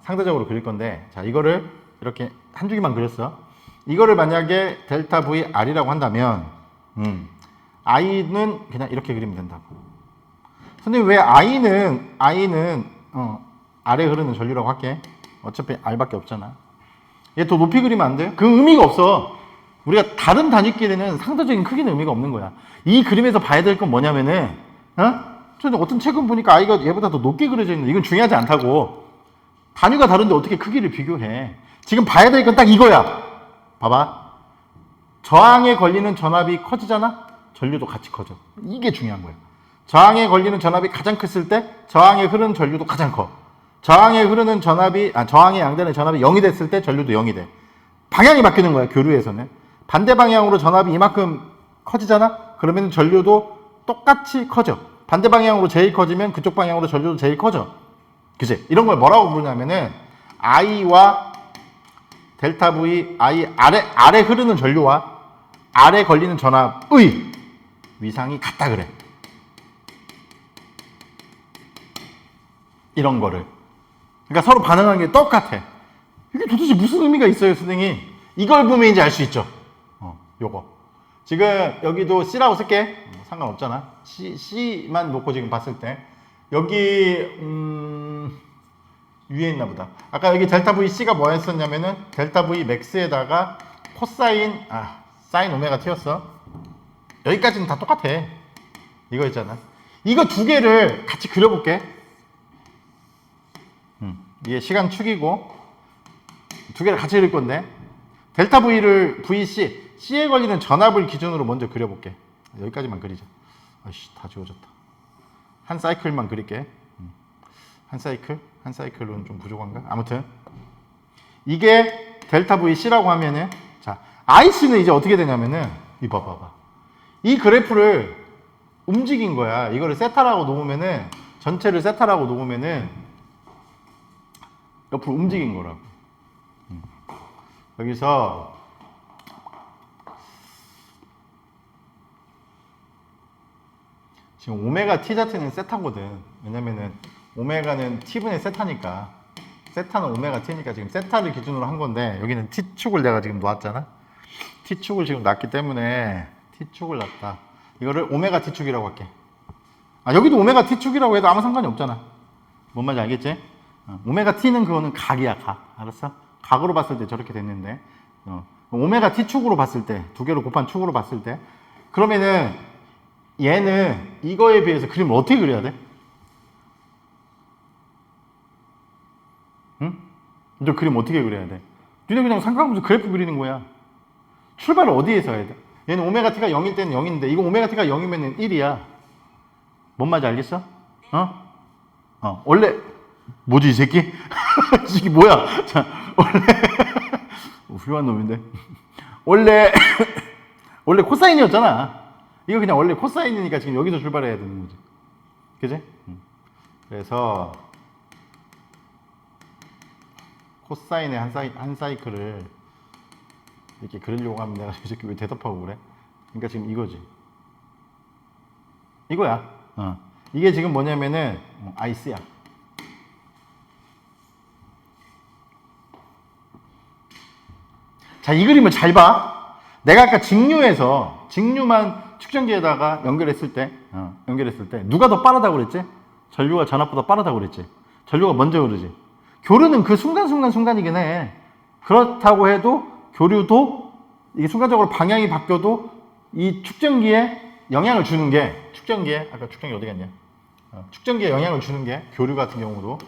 A: 상대적으로 그릴 건데, 자, 이거를 이렇게 한 줄기만 그렸어. 이거를 만약에 델타 V R이라고 한다면 I는 그냥 이렇게 그리면 된다고. 선생님 왜 I는 아래 흐르는 전류라고 할게. 어차피 R밖에 없잖아. 얘 더 높이 그리면 안 돼? 그 의미가 없어. 우리가 다른 단위끼리는 상대적인 크기는 의미가 없는 거야. 이 그림에서 봐야 될 건 뭐냐면은 저는 어떤 책은 보니까 I가 얘보다 더 높게 그려져 있는데 이건 중요하지 않다고. 단위가 다른데 어떻게 크기를 비교해. 지금 봐야 될 건 딱 이거야. 봐봐. 저항에 걸리는 전압이 커지잖아? 전류도 같이 커져. 이게 중요한 거야. 저항에 걸리는 전압이 가장 컸을 때 저항에 흐르는 전류도 가장 커. 저항에 흐르는 전압이 저항에 양단의 전압이 0이 됐을 때 전류도 0이 돼. 방향이 바뀌는 거야. 교류에서는. 반대 방향으로 전압이 이만큼 커지잖아? 그러면 전류도 똑같이 커져. 반대 방향으로 제일 커지면 그쪽 방향으로 전류도 제일 커져. 그치? 이런 걸 뭐라고 부르냐면은 I와 델타 V, I 아래 흐르는 전류와 아래 걸리는 전압의 위상이 같다 그래. 이런 거를. 그러니까 서로 반응하는 게 똑같아. 이게 도대체 무슨 의미가 있어요, 선생님? 이걸 보면 이제 알 수 있죠. 요거. 지금 여기도 C라고 쓸게. 상관없잖아. C만 놓고 지금 봤을 때. 여기, 위에 있나 보다. 아까 여기 델타 V C가 뭐였었냐면은 델타 V 맥스에다가 코사인, 사인 오메가 T였어. 여기까지는 다 똑같아. 이거 있잖아. 이거 두 개를 같이 그려볼게. 이게 시간 축이고 두 개를 같이 그릴 건데 델타 V를 VC, C에 걸리는 전압을 기준으로 먼저 그려볼게. 여기까지만 그리자. 아이씨, 다 지워졌다. 한 사이클만 그릴게. 한 사이클로는 좀 부족한가? 아무튼 이게 델타 VC라고 하면은 자, IC는 이제 어떻게 되냐면은 이거 봐봐. 이 그래프를 움직인 거야. 이거를 세타라고 놓으면은 전체를 세타라고 놓으면은 옆으로 움직인 거라고. 여기서 지금 오메가 t 자체는 세타거든. 왜냐면은 오메가는 t분의 세타니까, 세타는 오메가 t니까 지금 세타를 기준으로 한 건데, 여기는 t축을 내가 지금 놓았잖아. t축을 지금 놨기 때문에 t축을 놨다. 이거를 오메가 t축이라고 할게. 아, 여기도 오메가 t축이라고 해도 아무 상관이 없잖아. 뭔 말인지 알겠지? 오메가 t는 그거는 각이야, 각. 알았어? 각으로 봤을 때 저렇게 됐는데, 오메가 t축으로 봤을 때, 두 개로 곱한 축으로 봤을 때, 그러면은 얘는 이거에 비해서 그림을 어떻게 그려야 돼? 응? 저 그림 어떻게 그려야 돼? 니네 그냥 삼각함수 그래프 그리는 거야. 출발을 어디에서 해야 돼? 얘는 오메가 t가 0일 때는 0인데, 이거 오메가 t가 0이면 1이야. 뭔 말인지 알겠어? 원래, 뭐지, 이 새끼? 이 새끼 뭐야? 자, 원래, 훌륭한 놈인데. 원래 코사인이었잖아. 이거 그냥 원래 코사인이니까 지금 여기서 출발해야 되는 거지. 그지? 그래서, 코사인의 한 사이클을 이렇게 그리려고 하면 내가 이 새끼 왜 대답하고 그래? 그러니까 지금 이거지. 이거야. 이게 지금 뭐냐면은, 아이스야. 자, 이 그림을 잘 봐. 내가 아까 직류만 측정기에다가 연결했을 때 누가 더 빠르다고 그랬지? 전류가 전압보다 빠르다고 그랬지? 전류가 먼저 흐르지. 교류는 그 순간이긴 해. 그렇다고 해도 교류도 이게 순간적으로 방향이 바뀌어도 이 축전기에 영향을 주는 게, 아까 축전기 어디 갔냐? 축전기에 영향을 주는 게 교류 같은 경우도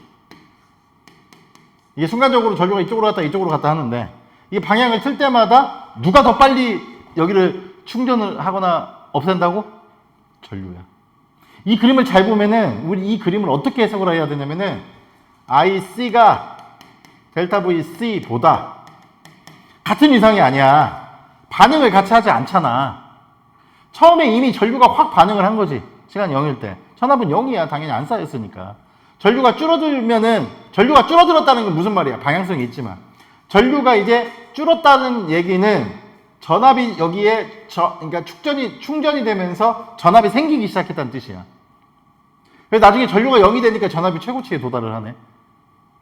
A: 이게 순간적으로 전류가 이쪽으로 갔다 하는데, 이게 방향을 틀 때마다 누가 더 빨리 여기를 충전을 하거나 없앤다고? 전류야. 이 그림을 잘 보면은 우리 이 그림을 어떻게 해석을 해야 되냐면은 IC가 델타 VC보다 같은 위상이 아니야. 반응을 같이 하지 않잖아. 처음에 이미 전류가 확 반응을 한 거지. 시간 0일 때. 전압은 0이야. 당연히 안 쌓였으니까. 전류가 줄어들었다는 건 무슨 말이야? 방향성이 있지만. 전류가 이제 줄었다는 얘기는 전압이 여기에 그러니까 충전이 되면서 전압이 생기기 시작했다는 뜻이야. 그래서 나중에 전류가 0이 되니까 전압이 최고치에 도달을 하네.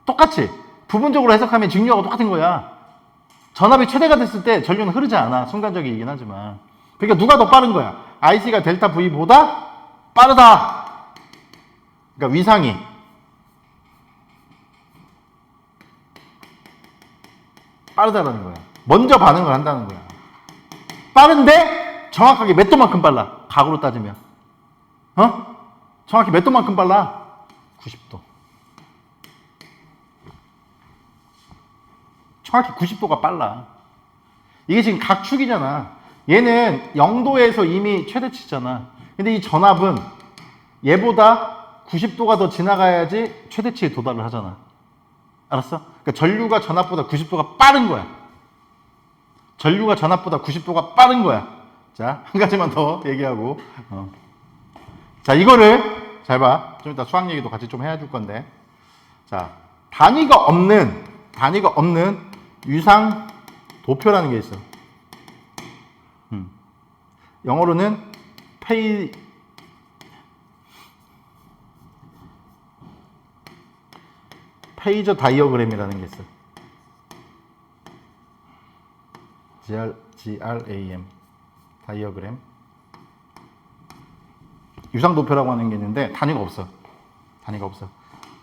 A: 똑같이 부분적으로 해석하면 직류하고 똑같은 거야. 전압이 최대가 됐을 때 전류는 흐르지 않아. 순간적이긴 하지만. 그러니까 누가 더 빠른 거야? IC가 델타 V보다 빠르다. 그러니까 위상이. 빠르다라는 거야. 먼저 반응을 한다는 거야. 빠른데 정확하게 몇 도만큼 빨라. 각으로 따지면. 정확히 몇 도만큼 빨라? 90도. 정확히 90도가 빨라. 이게 지금 각축이잖아. 얘는 0도에서 이미 최대치잖아. 근데 이 전압은 얘보다 90도가 더 지나가야지 최대치에 도달을 하잖아. 알았어? 그러니까 전류가 전압보다 90도가 빠른 거야. 전류가 전압보다 90도가 빠른 거야. 자, 한 가지만 더 얘기하고. 자, 이거를 잘 봐. 좀 이따 수학 얘기도 같이 좀 해줄 건데. 자, 단위가 없는 유상 도표라는 게 있어. 영어로는 페이저 다이어그램이라는 게 있어. GRAM 다이어그램. 유상도표라고 하는 게 있는데 단위가 없어.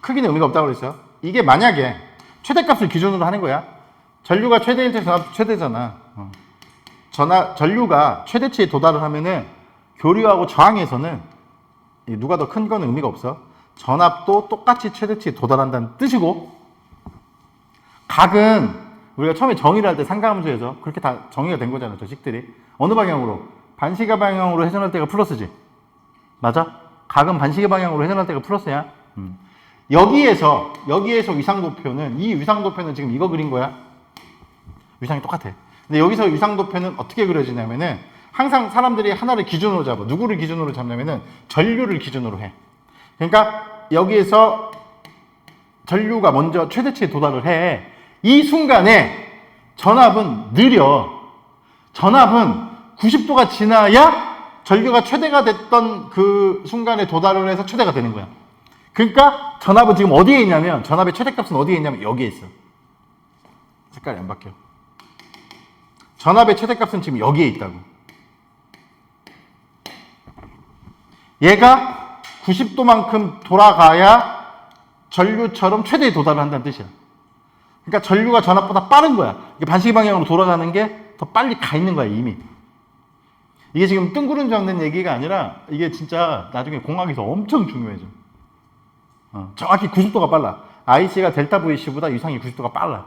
A: 크기는 의미가 없다고 그랬어요. 이게 만약에 최대값을 기준으로 하는 거야. 전류가 최대일 때 전압 최대잖아. 전류가 최대치에 도달을 하면은 교류하고 저항에서는 누가 더 큰 건 의미가 없어. 전압도 똑같이 최대치에 도달한다는 뜻이고, 각은 우리가 처음에 정의를 할 때 삼각함수에서 그렇게 다 정의가 된 거잖아. 저 식들이 어느 방향으로? 반시계 방향으로 회전할 때가 플러스지. 맞아? 각은 반시계 방향으로 회전할 때가 플러스야. 여기에서 위상도표는, 이 위상도표는 지금 이거 그린 거야. 위상이 똑같아. 근데 여기서 위상도표는 어떻게 그려지냐면은 항상 사람들이 하나를 기준으로 잡아. 누구를 기준으로 잡냐면은 전류를 기준으로 해. 그러니까 여기에서 전류가 먼저 최대치에 도달을 해. 이 순간에 전압은 느려. 전압은 90도가 지나야 전류가 최대가 됐던 그 순간에 도달을 해서 최대가 되는 거야. 그러니까 전압은 지금 어디에 있냐면, 전압의 최대값은 어디에 있냐면 여기에 있어. 색깔이 안 바뀌어. 전압의 최대값은 지금 여기에 있다고. 얘가 90도만큼 돌아가야 전류처럼 최대에 도달을 한다는 뜻이야. 그러니까 전류가 전압보다 빠른 거야. 이게 반시계 방향으로 돌아가는 게 더 빨리 가 있는 거야, 이미. 이게 지금 뜬구름 잡는 얘기가 아니라 이게 진짜 나중에 공학에서 엄청 중요해져. 정확히 90도가 빨라. IC가 델타 VC보다 유상이 90도가 빨라.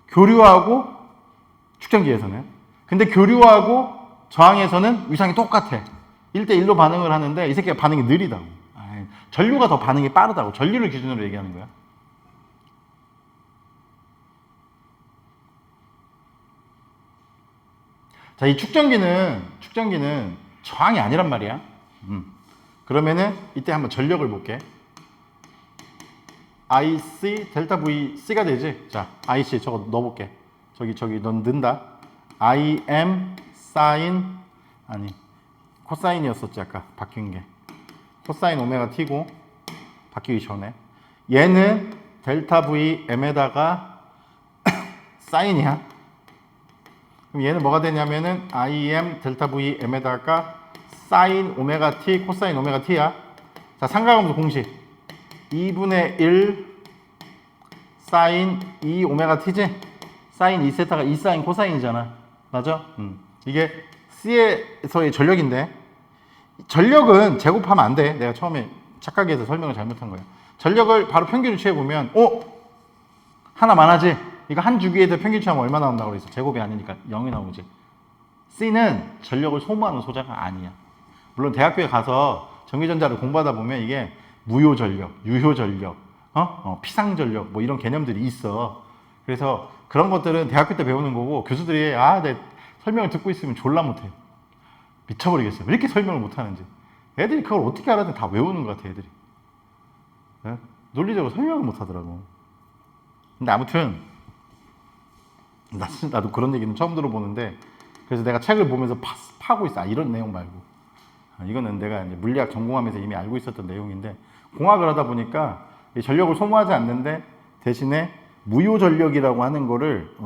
A: 교류하고 축전기에서는. 근데 교류하고 저항에서는 유상이 똑같아. 1대1로 반응을 하는데 이 새끼가 반응이 느리다고. 전류가 더 반응이 빠르다고. 전류를 기준으로 얘기하는 거야. 자, 이 축전기는 저항이 아니란 말이야. 그러면은 이때 한번 전력을 볼게. IC 델타 VC가 되지. 자, IC 저거 넣어볼게. 저기 넌 넣는다. IM 사인 아니 코사인이었었지 아까 바뀐 게. 코사인 오메가 T고 바뀌기 전에 얘는 델타 V M에다가 사인이야. 그럼 얘는 뭐가 되냐면은 IM 델타 V M에다가 사인 오메가 T 코사인 오메가 T야. 자, 삼각함수 공식 2분의 1 사인 2 오메가 T지? 사인 2세타가 2 사인 코사인이잖아. 맞아? 이게 C에서의 전력인데 전력은 제곱하면 안 돼. 내가 처음에 착각해 해서 설명을 잘못한 거야. 전력을 바로 평균을 취해보면 하나만 하지? 이거 한 주기에서 평균 취하면 얼마 나온다고 그랬어? 제곱이 아니니까 0이 나오지. C는 전력을 소모하는 소자가 아니야. 물론 대학교에 가서 전기전자를 공부하다 보면 이게 무효전력, 유효전력, 피상전력 뭐 이런 개념들이 있어. 그래서 그런 것들은 대학교 때 배우는 거고 교수들이 내 설명을 듣고 있으면 졸라 못해. 미쳐버리겠어. 왜 이렇게 설명을 못하는지. 애들이 그걸 어떻게 알아든 다 외우는 것 같아, 애들이. 네? 논리적으로 설명을 못하더라고. 근데 아무튼 나도 그런 얘기는 처음 들어보는데 그래서 내가 책을 보면서 파고 있어. 이런 내용 말고. 이거는 내가 이제 물리학 전공하면서 이미 알고 있었던 내용인데 공학을 하다 보니까 전력을 소모하지 않는데 대신에 무효 전력이라고 하는 거를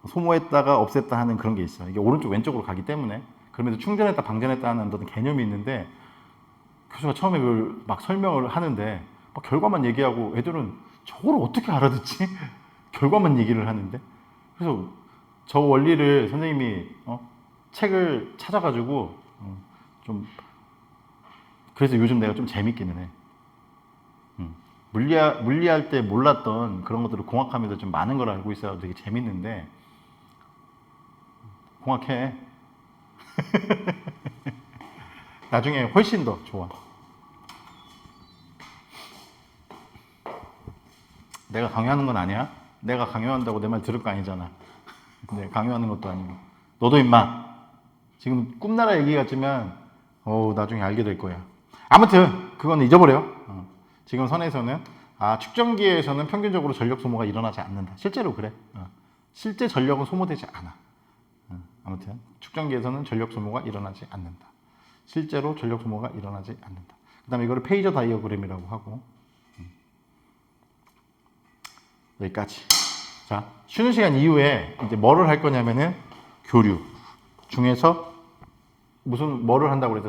A: 소모했다가 없앴다 하는 그런 게 있어. 이게 오른쪽 왼쪽으로 가기 때문에 그러면서 충전했다 방전했다 하는 어떤 개념이 있는데 교수가 처음에 그걸 막 설명을 하는데 막 결과만 얘기하고 애들은 저걸 어떻게 알아듣지? 결과만 얘기를 하는데 그래서 저 원리를 선생님이 책을 찾아가지고 좀 그래서 요즘 내가 좀 재밌기는 해. 물리할 때 몰랐던 그런 것들을 공학하면서 좀 많은 걸 알고 있어서 되게 재밌는데 공학해. 나중에 훨씬 더 좋아. 내가 강요하는 건 아니야. 내가 강요한다고 내 말 들을 거 아니잖아. 근데 강요하는 것도 아니고 너도 임마 지금 꿈나라 얘기 같지만 나중에 알게 될 거야. 아무튼 그건 잊어버려. 지금 선에서는 축전기에서는 평균적으로 전력 소모가 일어나지 않는다. 실제로 그래. 실제 전력은 소모되지 않아. 아무튼 축전기에서는 전력 소모가 일어나지 않는다. 실제로 전력 소모가 일어나지 않는다. 그 다음에 이거를 페이저 다이어그램이라고 하고 여기까지. 자, 쉬는 시간 이후에 이제 뭐를 할 거냐면은 교류 중에서 뭐를 한다고 그랬어?